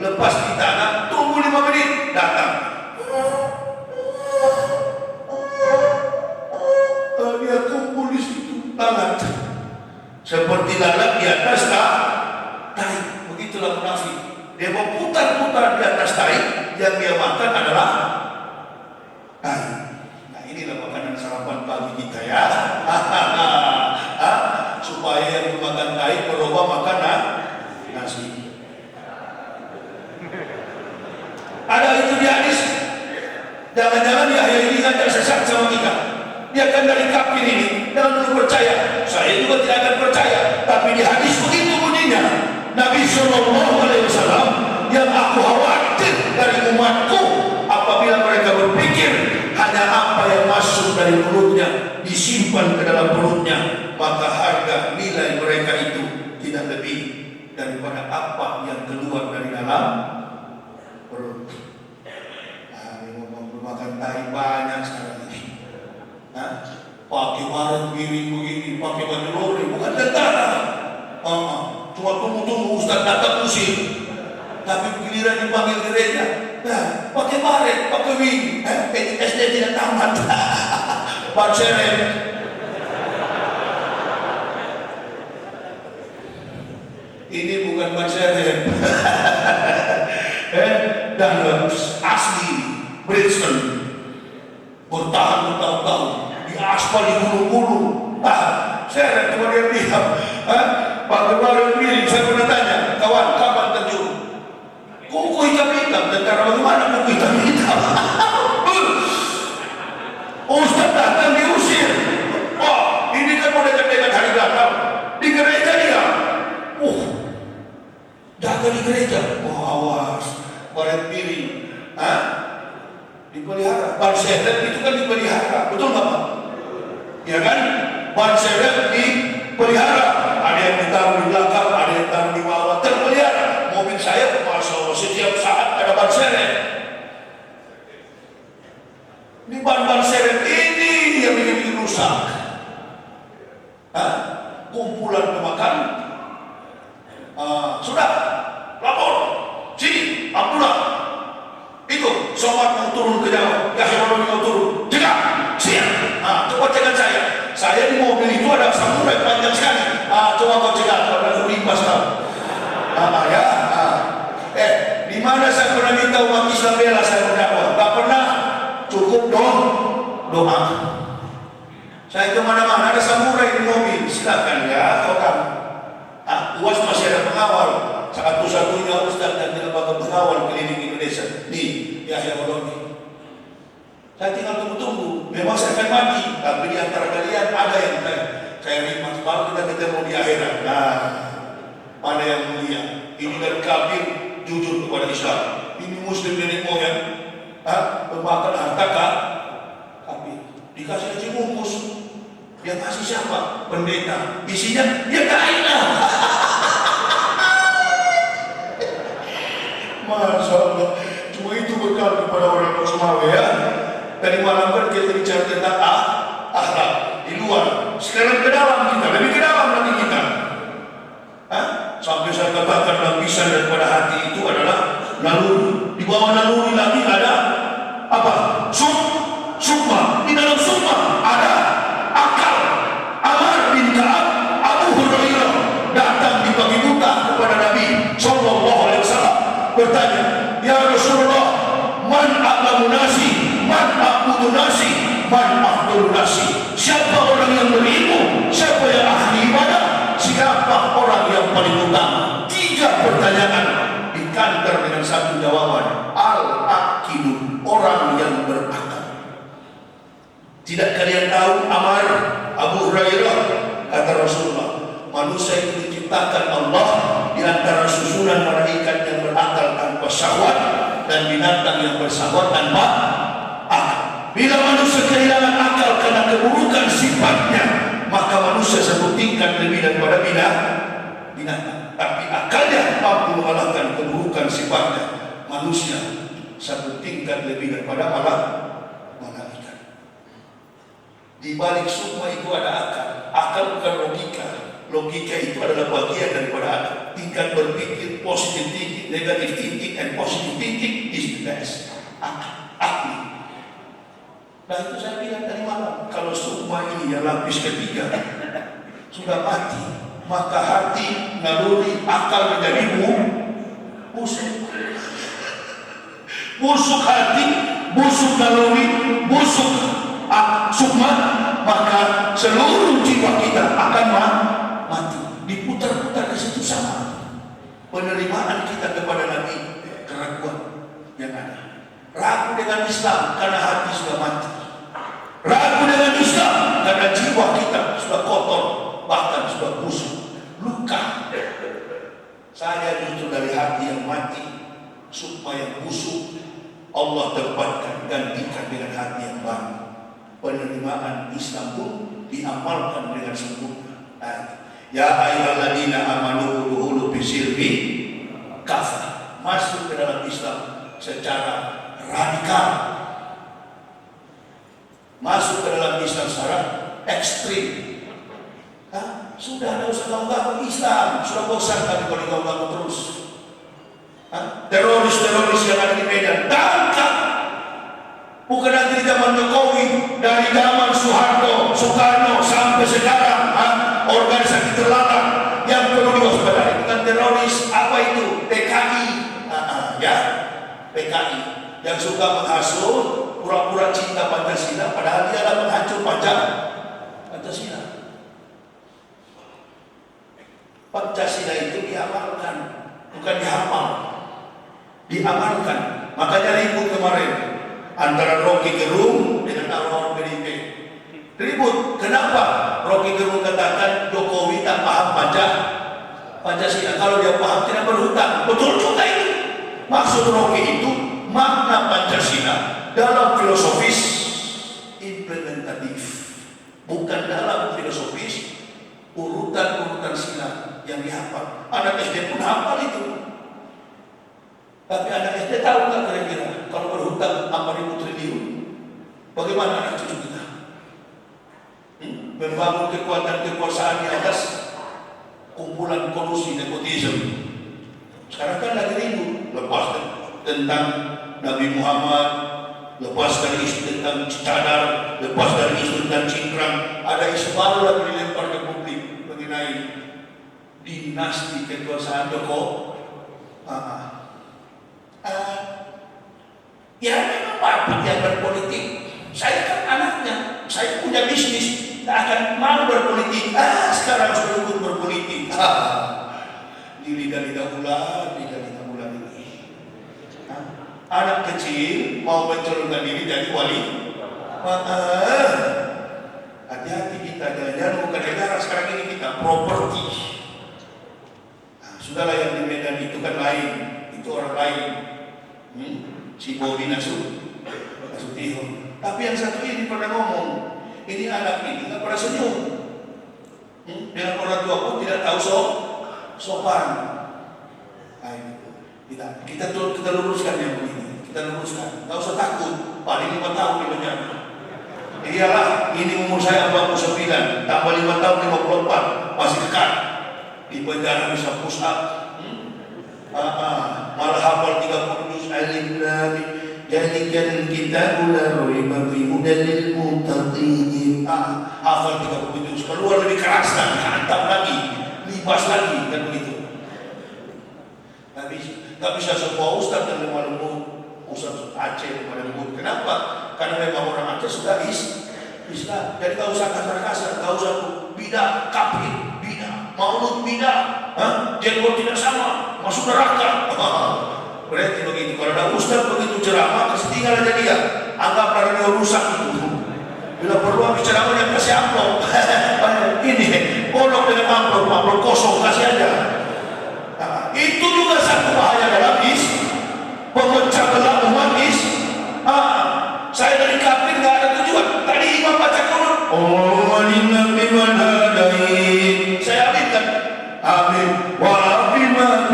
Lepas di tanah, tunggu 5 menit, datang. Dia kumpul di situ, lalat. Seperti lalat di atas tai. Begitulah munafik. Dia mau putar-putar di atas tai, yang dia makan adalah tai. Nah, inilah makanan sarapan pagi kita ya. Supaya yang makan tai berubah makan nasi. Ada itu di hadis. Jangan-jangan Yahya ini ngajak sesat sama kita. Dia kan dari kafir ini, jangan perlu percaya. Saya juga tidak akan percaya. Tapi di hadis begitu bunyinya, Nabi SAW, yang aku khawatir dari umatku apabila mereka berpikir hanya apa yang masuk dari mulutnya disimpan ke dalam perutnya, maka harga nilai mereka itu tidak lebih daripada apa yang keluar dari dalam perut. Makan tai banyak sekarang ini. Pakai barang begini, pakai baju lori, bukan tentara. Cuma tunggu Ustaz datang musik. Tapi giliran dipanggil gereja, pakai baret, pakai wing, SD tidak tamat. Pak Seret. Ini bukan Pak Seret. Dan asli Brixton bertahan bertahun-tahun di aspal di gunung-gunung. Seret cuma dia lihat. Pakai baret miring, saya pernah tanya, kawan, kapan terjun? Kuku hitam-hitam, tentara bagaimana kuku hitam-hitam? Ustaz datang diusir. Ini kan mau dekat-dekat hari datang. Di gereja dia. Jaga di gereja. Awas. Baret miring. Dipelihara. Ban seret itu kan dipelihara. Betul nggak Pak? Ya kan? Ban seret dipelihara. Ada yang ditaruh di belakang, ada yang ditaruh di bawah. Terpelihara. Mobil saya, Masya Allah, setiap ban-ban seret ini yang bikin rusak. Kumpulan pemakan. Sudah, lapor. Sini, Abdullah. Itu, sobat mau turun ke Jawa. Ya, sobat mau turun. Cegah, siap. Coba cegah saya. Saya di mobil itu ada samurai panjang sekali. Coba kau cegah, kalau ada limbas kau. Di mana saya pernah minta umat Islam bela saya berdakwah? Tak pernah. Cukup dong doa. Saya kemana-mana ada samurai di mobil. Silakan ya, kau tahu. UAS masih ada pengawal. Satu-satunya ustaz dan lembaga pengawal keliling Indonesia. Nih, Yahya Moloni. Saya tinggal tunggu-tunggu. Memang saya akan mati, tapi di antara kalian ada yang saya nikmat. Baru kita ketemu di akhirat. Mana yang mulia? Ini dari kafir jujur kepada Islam. Ini Muslim nenek moyang. Pemakan harta kafir. Dikasih nasi bungkus. Dia kasih siapa? Pendeta. Isinya dia kain lah. Masya Allah. Cuma itu bekal kepada orang Sumawe ya. Tadi malam kan kita bicara tentang akhlak di luar. Sekarang ke dalam kita, lebih ke dalam lagi kita. Sampai saya katakan lapisan daripada hati itu adalah naluri. Di bawah naluri lagi ada apa? Sukma. Di dalam sukma ada akal. Amar bin Ka'ab, Abu Hurairah datang di pagi buta kepada Nabi Sallallahu Alaihi Wasallam bertanya, ya Rasulullah, man a'lamu nasi, man a'budu nasi, man afdalun nasi. Siapa orang yang berilmu? Siapa yang ahli ibadah? Siapa orang yang paling utama? 3 pertanyaan dikantar dengan satu jawaban. Al-aqilu, orang yang berakal. Tidak kalian tahu Amar, Abu Hurairah, kata Rasulullah, manusia itu diciptakan Allah di antara susunan malaikat yang berakal tanpa syahwat dan binatang yang bersahwat tanpa akal. Bila manusia kehilangan akal karena keburukan sifatnya, maka manusia satu tingkat lebih daripada binatang. Tapi akalnya mampu mengalahkan keburukan sifatnya. Manusia satu tingkat lebih daripada malaikat. Di balik semua itu ada akal. Akal bukan logika. Logika itu adalah bagian daripada akal. Tingkat berpikir, positive thinking, negative thinking, and positive thinking is the best. Akal. Nah itu saya bilang tadi malam, kalau semua ini yang lapis ketiga sudah mati, maka hati, naluri, akal menjadi busuk. Busuk hati, busuk naluri, busuk sukma, maka seluruh jiwa kita akan mati. Diputar-putar ke situ sama. Penerimaan kita kepada Nabi, keraguan yang ada. Ragu dengan Islam karena hati sudah mati. Ragu dengan Islam karena jiwa kita sudah kotor, bahkan sudah busuk, luka. Saya justru dari hati yang mati, sukma yang busuk, Allah tempatkan, gantikan dengan hati yang baru. Penerimaan Islam pun diamalkan dengan sempurna. Ya ayyuhalladzina amanu udkhulu bisilmi kafah. Masuk ke dalam Islam secara radikal. Masuk ke dalam Islam secara ekstrim. Sudah ada usah gaul-gaul Islam. Sudah bosan kami kalau gaul-gaul terus. Teroris-teroris yang ada di Medan tangkap. Bukan dari zaman Jokowi, dari zaman Soeharto, Soekarno sampai sekarang, organisasi terlarang yang perlu diwaspadai. Bukan teroris, apa itu? PKI, ya, PKI yang suka menghasut, pura-pura cinta Pancasila, padahal dia adalah penghancur Pancasila. Pancasila itu diamalkan, bukan dihafal, diamalkan. Makanya ribut kemarin antara Rocky Gerung dengan orang PDIP. Ribut. Kenapa? Rocky Gerung katakan Jokowi tak paham Pancasila. Kalau dia paham tidak berhutang. Betul juga itu. Maksud Rocky itu makna Pancasila dalam filosofis implementatif, bukan dalam filosofis urutan-urutan sila yang dihafal. Anak SD pun hafal itu. Tapi anak SD tahu nggak kira-kira kalau berhutang 4.000 triliun? Bagaimana anak cucu kita? Membangun kekuatan kekuasaan di atas kumpulan kolusi nepotisme. Sekarang kan lagi ribut, lepas tentang Nabi Muhammad, lepas dari isu tentang cadar, lepas dari isu tentang cingkrang, ada isu baru lagi dilempar ke publik mengenai dinasti kekuasaan Joko. Ya memang bapak yang berpolitik. Saya kan anaknya, saya punya bisnis, tidak akan mau berpolitik. Sekarang sudah ikut berpolitik. Lidah-lidah ular ini. Anak kecil mau mencalonkan diri jadi wali. Hati-hati kita, jangan bukan negara sekarang ini kita properti. Sudahlah yang di Medan itu kan lain, itu orang lain. Si Bobi Nasution. Tapi yang satu ini pernah ngomong, ini anak ini nggak pernah senyum. Dengan orang tua pun tidak tahu sopan. Kita luruskan yang begini. Kita luruskan. Nggak usah takut. Paling 5 tahun di penjara. Iyalah, ini umur saya 49, tambah 5 tahun 54, masih kekal. Di penjara bisa push up. Malah hafal 30 juz alif lam. Jadikan kita la raiba fi hudal muttaqin. Hafal 30 juz, keluar lebih keras lagi, hantam lagi, libas lagi, kan begitu. Tapi bisa semua ustaz yang lemah lembut, ustaz Aceh lemah lembut. Kenapa? Karena memang orang Aceh sudah Islam. Jadi tak usah kasar-kasar, tak usah bidah, kafir, bidah, maulud bidah, jenggot tidak sama, masuk neraka. Berarti begitu. Kalau ada ustaz begitu ceramah, kasih tinggal aja dia. Anggaplah dia rusak itu. Bila perlu habis ceramah yang kasih amplop. Ini bolong dengan amplop kosong kasih aja. Itu juga satu bahaya dalam pemecah belah umat saya dari kafir nggak ada tujuan. Tadi imam baca Quran. Allahumma biman hadain. Saya aminkan. Amin. Wa biman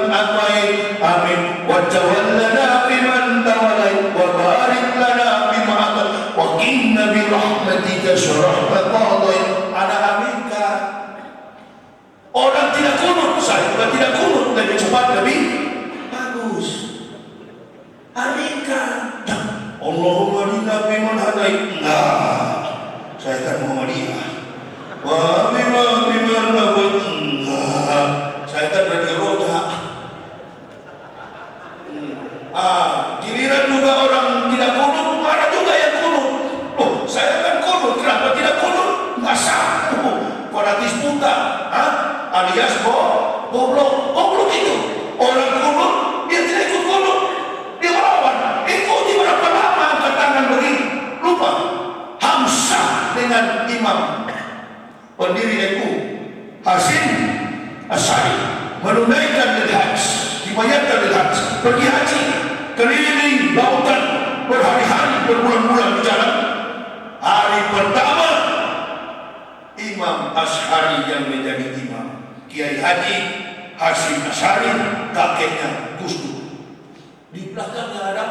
atain. Amin. Wa tawallana biman tawallai. Wa barik lana bima atat. Wa qina bi rahmatika syarah qadai. Ada aminkan. Orang tidak kunut, saya juga tidak kunut, lebih cepat, lebih bagus. Aminkan. Allahumma lina biman hadait. Saya kan Muhammadiyah. Wa biman nabut. Saya kan Radio Roja. Giliran juga orang tidak kunut, marah juga yang kunut. Saya kan kunut, kenapa tidak kunut? Nggak sah. Fanatis buta, alias goblok itu. Orang kunut, dia tidak ikut kunut. Dia melawan, ikuti berapa lama angkat tangan begini. Lupa, Hamzah dengan imam pendiri NU Hasim Asy'ari menunaikan al-hajj, dibayarkan al-hajj, pergi haji, keliling lautan berhari-hari, berbulan-bulan di jalan. Hari pertama Imam Asy'ari yang menjadi imam, Kiai Haji Hasim Asy'ari, kakeknya Gus Dur. Di belakangnya ada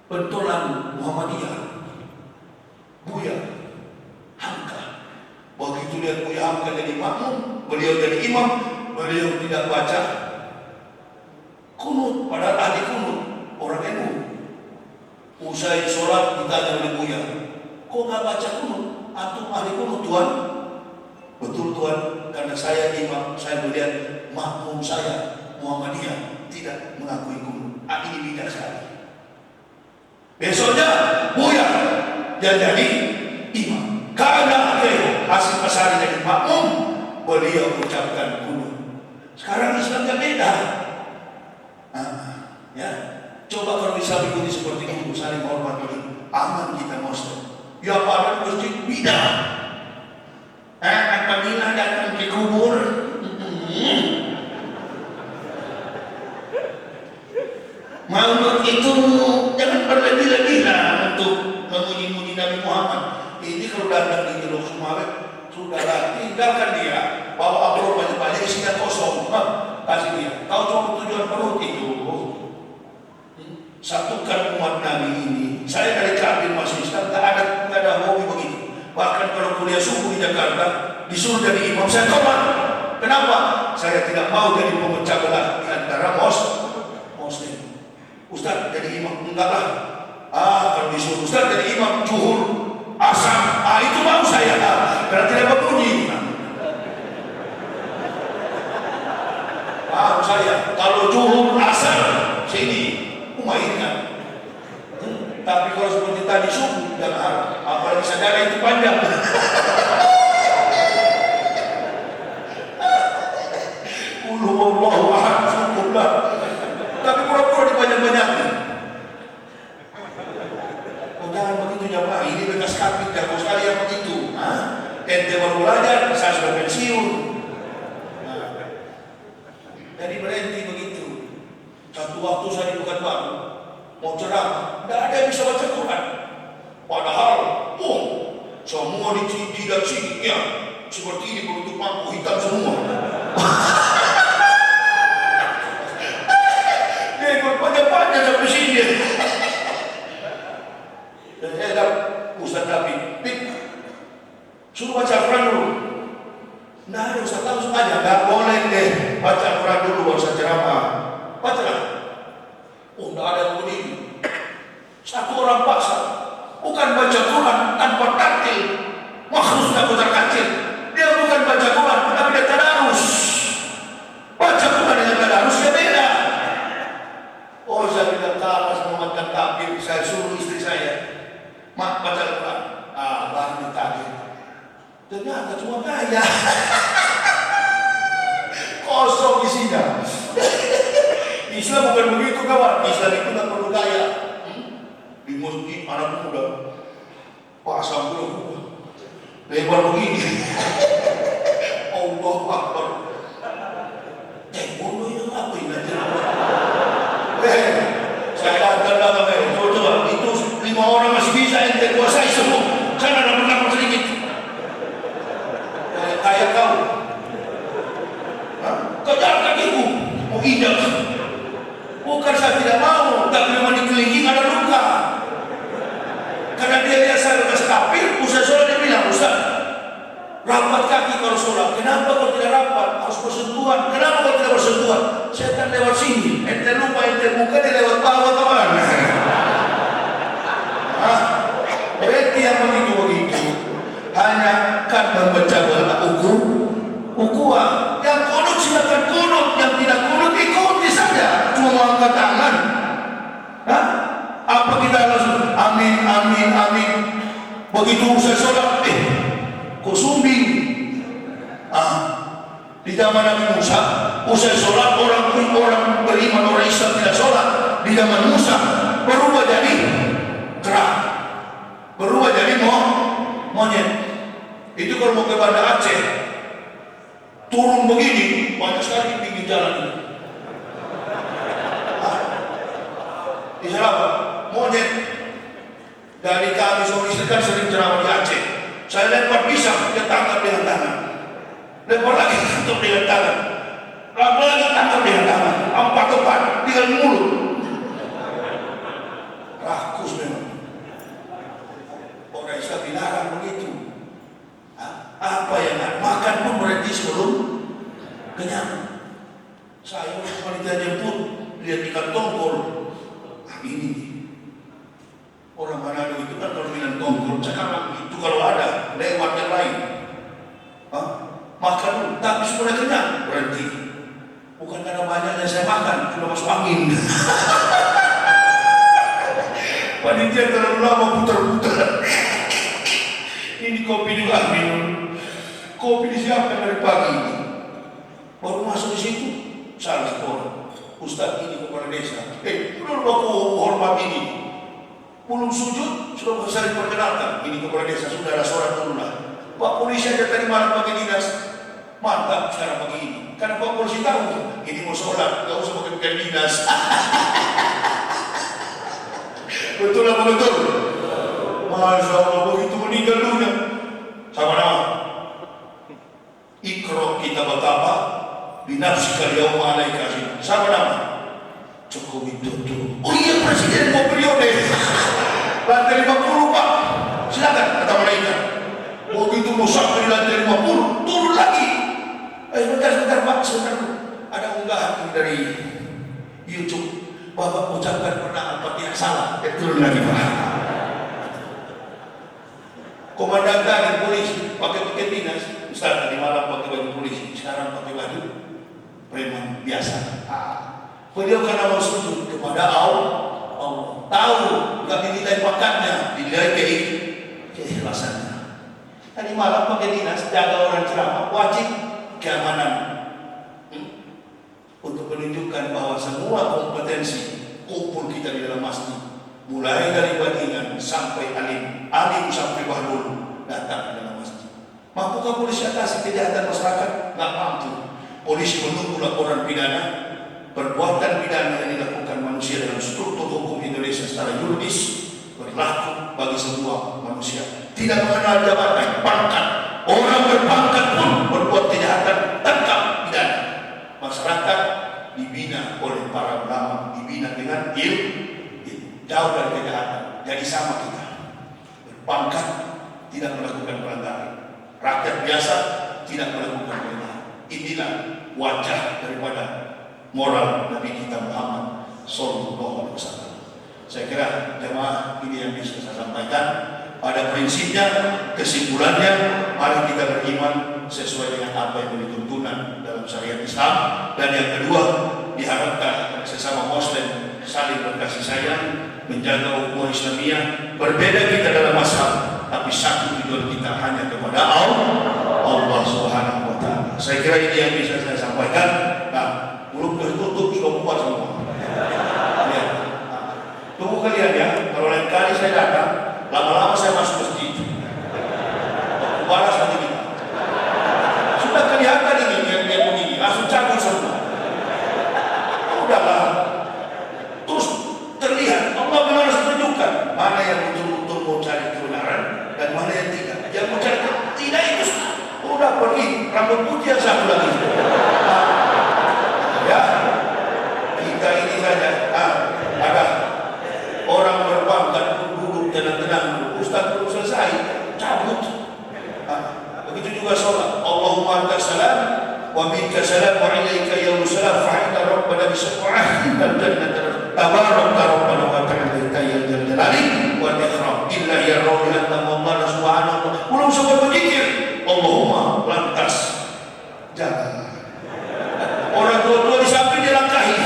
pentolan Muhammadiyah, Buya Hamka. Begitu lihat Buya Hamka jadi makmum, beliau jadi imam, beliau tidak baca kunut, padahal ahli kunut, orang NU. Usai sholat ditanya oleh Buya, kok nggak baca kunut? Antum ahli kunut Tuhan? Betul Tuhan, karena saya imam, saya melihat makmum saya Muhammadiyah tidak mengakui kunut. Ini bidah sekali. Besoknya Buya yang jadi imam. Karena Hasim Asy'ari jadi makmum, beliau ucapkan kunut. Sekarang Islamnya beda. Ya, coba kalau bisa ikuti seperti itu, saling hormati, aman kita Muslim. Ya pada masjid bidah. Apabila datang ke kubur, maulud itu jangan berlebih-lebihlah untuk memuji-muji Nabi Muhammad. Ini kalau datang di Jelok Sumawe, sudahlah tinggalkan dia, bawa amplop banyak-banyak isinya kosong, kasih dia. Tahu cuma tujuan perut itu. Satukan umat Nabi ini. Saya dari kuliah subuh di Jakarta, disuruh jadi imam, saya tolak. Kenapa? Saya tidak mau jadi pemecah belah di antara Muslim. Ustaz jadi imam, enggak lah. Kalau disuruh Ustaz jadi imam zuhur, asar, itu mau saya, karena tidak berbunyi. Saya kalau zuhur, asar, sini, mainkan. Tapi kalau seperti tadi subuh, jangan harap. Apalagi saudara itu panjang. Allahu ahad, syukurlah. Tapi pura-pura dibanyak-banyakin. Oh, jangan begitu jamaah, ini bekas kapit, jago sekali yang begitu. Ente baru belajar, saya sudah pensiun. Jadi berhenti begitu. Satu waktu saya di Pekanbaru mau ceramah, tidak ada yang bisa baca Quran. Padahal, semua di jidat sini, ya, seperti ini berbentuk mangkuk hitam semua. Dia ikut panjang-panjang sampai sini. Dan Ustaz David, suruh baca Quran dulu. Nah, Ustaz langsung aja, nggak boleh deh baca Quran dulu baru saya ceramah. Bacalah. Tidak ada yang begini. Satu orang paksa, bukan baca Quran tanpa tartil, makhluk tak putar kacil. Dia bukan baca Quran, tapi dia tadarus. Baca Quran dengan tadarus ya beda. Oh, saya tidak tahu sama mantan kafir. Saya suruh istri saya, mak baca Quran. Baru ditagih. Ternyata cuma gaya. Kosong isinya. Islam bukan begitu kawan. Islam itu tak perlu gaya. Di masjid anak muda pasang pula lebar begini. Allah Akbar. Bodoh yang apa ini? Saya katakan coba itu 5 orang masih bisa ente kuasai semua. Sana ada pendapat sedikit. Kayak kau. Kejar kakiku. Mau injak. Bukan saya tidak mau, tapi memang di kelingking ada luka. Karena dia lihat saya bekas kafir, usai sholat dia bilang, Ustaz, rapat kaki kalau sholat. Kenapa kalau tidak rapat? Harus bersentuhan. Kenapa kalau tidak bersentuhan? Setan lewat sini. Ente lupa, ente buka, dia lewat bawah kawan. Berarti yang begitu-begitu hanya kan membaca ukuah. Yang kunut silakan kunut, yang tidak kunut ikuti saja. Cuma mengangkat tangan. Apa kita langsung amin, amin, amin. Begitu usai sholat, kok sumbing? Di zaman Nabi Musa, usai sholat orang beriman, orang Islam tidak sholat. Di zaman Musa berubah jadi kerak, berubah jadi monyet. Itu kalau mau ke Banda Aceh, turun begini, banyak sekali di pinggir jalan itu. Islam monyet. Dari kami suami istri kan sering ceramah di Aceh. Saya lempar pisang, dia tangkap dengan tangan. Lempar lagi, tangkap dengan tangan. Lagi tangkap dengan tangan. 4 tempat, tinggal mulut. Rakus memang. Orang Islam dilarang begitu. Apa yang makan pun berhenti sebelum kenyang. Saya wanita jemput, lihat ikan tongkol. Ini orang Manado itu kan kalau minum tongkol sekarang itu kalau ada lewat yang lain, makan tapi sudah kenyang berhenti. Bukan karena banyaknya saya makan, sudah masuk angin. Panitia terlalu lama putar-putar. Ini kopi juga minum. Kopi disiapkan dari pagi. Baru masuk di situ, salah orang. Ustaz ini kepala desa. Belum aku hormat ini. Belum sujud, sudah saya diperkenalkan. Ini kepala desa, sudah ada sholat dulu lah. Pak polisi aja tadi malam pakai dinas. Mantap sekarang pagi ini. Karena Pak polisi tahu, ini mau sholat, gak usah pakai dinas. Betul apa betul? Masya Allah, begitu meninggal dunia. Sama nama. Ikro kita betapa binafsikal yauma alaika sih. Sama nama. Jokowi Dodo. Oh iya, presiden mau periode. Lantai 50 Pak. Silakan kata malaikat. Begitu mau sampai di lantai 50, turun lagi. Sebentar Pak, sebentar. Ada unggahan dari YouTube. Bapak ucapkan pernah Al-Fatihah salah, turun lagi Pak. Komandan tadi polisi pakai dinas, Ustaz tadi malam pakai baju polisi, sekarang pakai baju preman biasa. Beliau karena mau sujud kepada Allah, tahu nggak dinilai pakatnya, dinilai keikhlasannya. Tadi malam pakai dinas, jaga orang ceramah, wajib keamanan untuk menunjukkan bahwa semua kompetensi kumpul kita di dalam masjid. Mulai dari bandingan sampai alim sampai bahlul datang ke dalam masjid. Mampukah polisi atasi kejahatan masyarakat? Nggak mampu. Polisi menunggu laporan pidana, perbuatan pidana yang dilakukan manusia dalam struktur hukum Indonesia secara yuridis berlaku bagi semua manusia. Tidak mengenal jabatan, pangkat. Orang berpangkat pun berbuat kejahatan, tangkap pidana. Masyarakat dibina oleh para ulama, dibina dengan ilmu. Jauh dari kejahatan, jadi sama kita. Berpangkat tidak melakukan pelanggaran, rakyat biasa tidak melakukan pelanggaran. Inilah wajah daripada moral Nabi kita Muhammad Sallallahu Alaihi Wasallam. Saya kira jemaah ini yang bisa saya sampaikan. Pada prinsipnya, kesimpulannya, mari kita beriman sesuai dengan apa yang menjadi tuntunan dalam syariat Islam. Dan yang kedua, diharapkan sesama Muslim saling berkasih sayang, menjaga ukhuwah Islamiyah. Berbeda kita dalam masalah, tapi satu tujuan kita hanya kepada Allah Subhanahu wa Ta'ala. Saya kira ini yang bisa saya sampaikan. Nah, mulut tertutup sudah puas semua. Ya. Nah, tunggu kalian ya. Kalau lain kali saya datang, lama-lama saya masuk masjid. Balas nanti kita. Sudah kelihatan ini yang begini, langsung cabut semua. Udahlah. Terus terlihat Allah memang harus tunjukkan mana yang betul-betul mau cari kebenaran dan mana yang tidak. Yang mau cari tidak itu udah pergi rambut putih yang satu lagi. Ya, kita ini saja. Ada orang berpangkat duduk tenang-tenang. Ustaz belum selesai, cabut. Begitu juga sholat. Allahumma anta salam wa minka salam wa ilaika ya salam fa'inna rabbana bisafa'ah dan jannatan tabarakta rabbana wa ta'ala ya jalali wa ikram illa ya rabbi anta Allah subhanahu. Belum sempat berzikir Allahumma lantas jangan. Orang tua-tua di samping dilangkahi,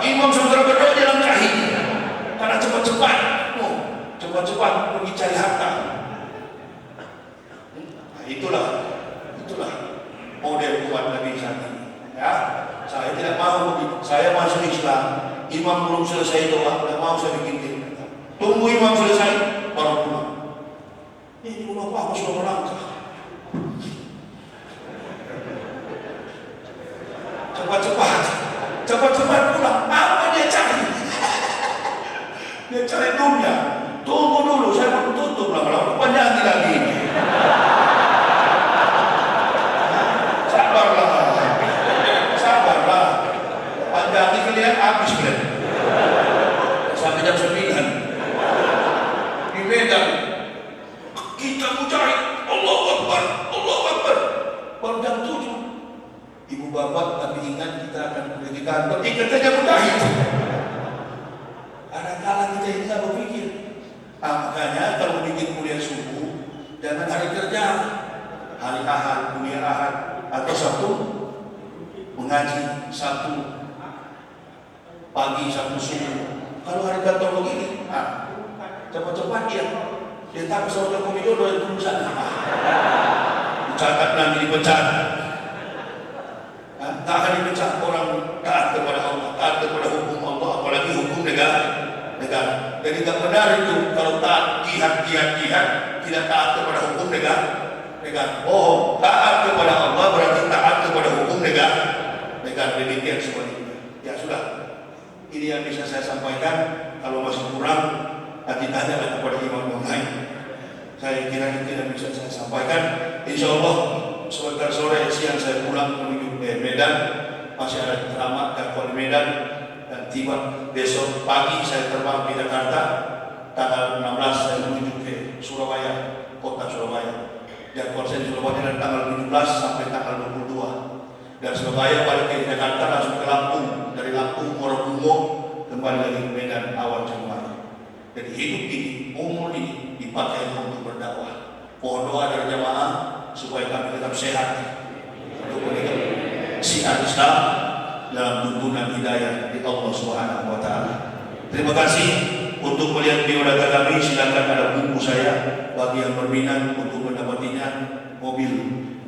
imam sementara berdoa dilangkahi karena cepat-cepat pergi cari harta. Nah, itulah model umat Nabi saat ini. Ya, saya tidak mau. Saya masuk Islam, imam belum selesai doa, tidak mau saya bikin. Tunggu imam selesai, baru pulang. Ini udah apa sudah melangkah. Cepat-cepat pulang. Apa dia cari? Dia cari dunia. Tunggu dulu, saya mau tutup lama-lama. Panjang lagi ini. Sabarlah. Panjang ini kalian habis kalian. Sampai jam 9 di Medan. Kita mujahid. Allahu Akbar. Baru jam 7. Ibu bapak, tapi ingat kita akan pergi kantor. Ingat saja mujahid. Kadang-kadang kita ini tidak berpikir. Makanya kalau bikin kuliah subuh, jangan hari kerja, hari Ahad, kuliah Ahad, atau Sabtu mengaji, Sabtu pagi, Sabtu subuh. Kalau hari kantor begini, cepat-cepat dia tak bisa Joko Widodo yang dulu sana. Dicatat nanti dipecat. Tak akan dipecat orang taat kepada Allah, taat kepada hukum Allah, apalagi hukum negara. Jadi tak benar itu kalau taat jihad tidak taat kepada hukum negara. Oh, taat kepada Allah berarti taat kepada hukum negara. Demikian seperti itu. Ya sudah. Ini yang bisa saya sampaikan. Kalau masih kurang, nanti tanyalah kepada imam yang lain. Saya kira itu yang bisa saya sampaikan. Insya Allah sebentar sore siang saya pulang menuju Medan. Masih ada ceramah dakwah di Medan. Dan tiba besok pagi saya terbang ke Jakarta. Tanggal 16 saya menuju ke Surabaya. kota Surabaya. Dan konsen Surabaya dari tanggal 17 sampai tanggal 22. Dan Surabaya balik ke Jakarta langsung ke Lampung, dari Lampung Morobungo kembali lagi ke Medan awal Januari. Jadi hidup ini, umur ini dipakai untuk berdakwah. Mohon doa dari jamaah supaya kami tetap sehat untuk meninggal syiar Islam dalam tuntunan hidayah di Allah Subhanahu wa Ta'ala. Terima kasih untuk melihat biodata kami. Silakan ada buku saya bagi yang berminat untuk mendapatinya. Mobil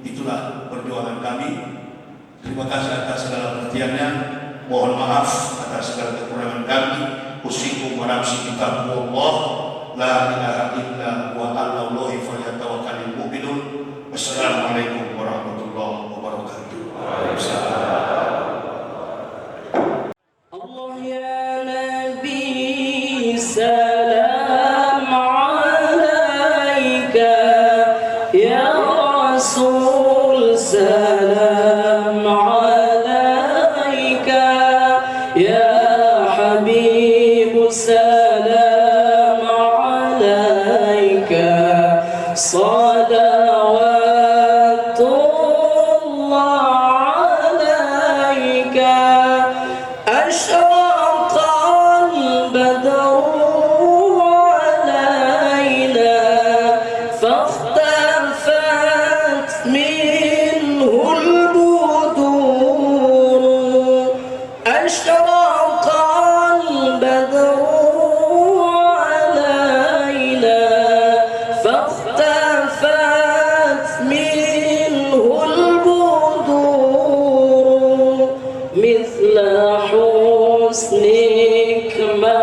itulah perjuangan kami. Terima kasih atas segala perhatiannya. Mohon maaf atas segala kekurangan kami. Usikum wa nafsi bi taqwallah. La ilaha illa huwa alallahi falyatawakkalul mu'minun. Wassalamualaikum warahmatullahi wabarakatuh. Allah ya Nabi salam alaika, ya Rasul salam alaika, ya Habib salam alaika, salawatullah alaika. أشرق البدر علينا فاختفت منه البدور. أشرق البدر علينا فاختفت منه البدور. مثل حسنك ما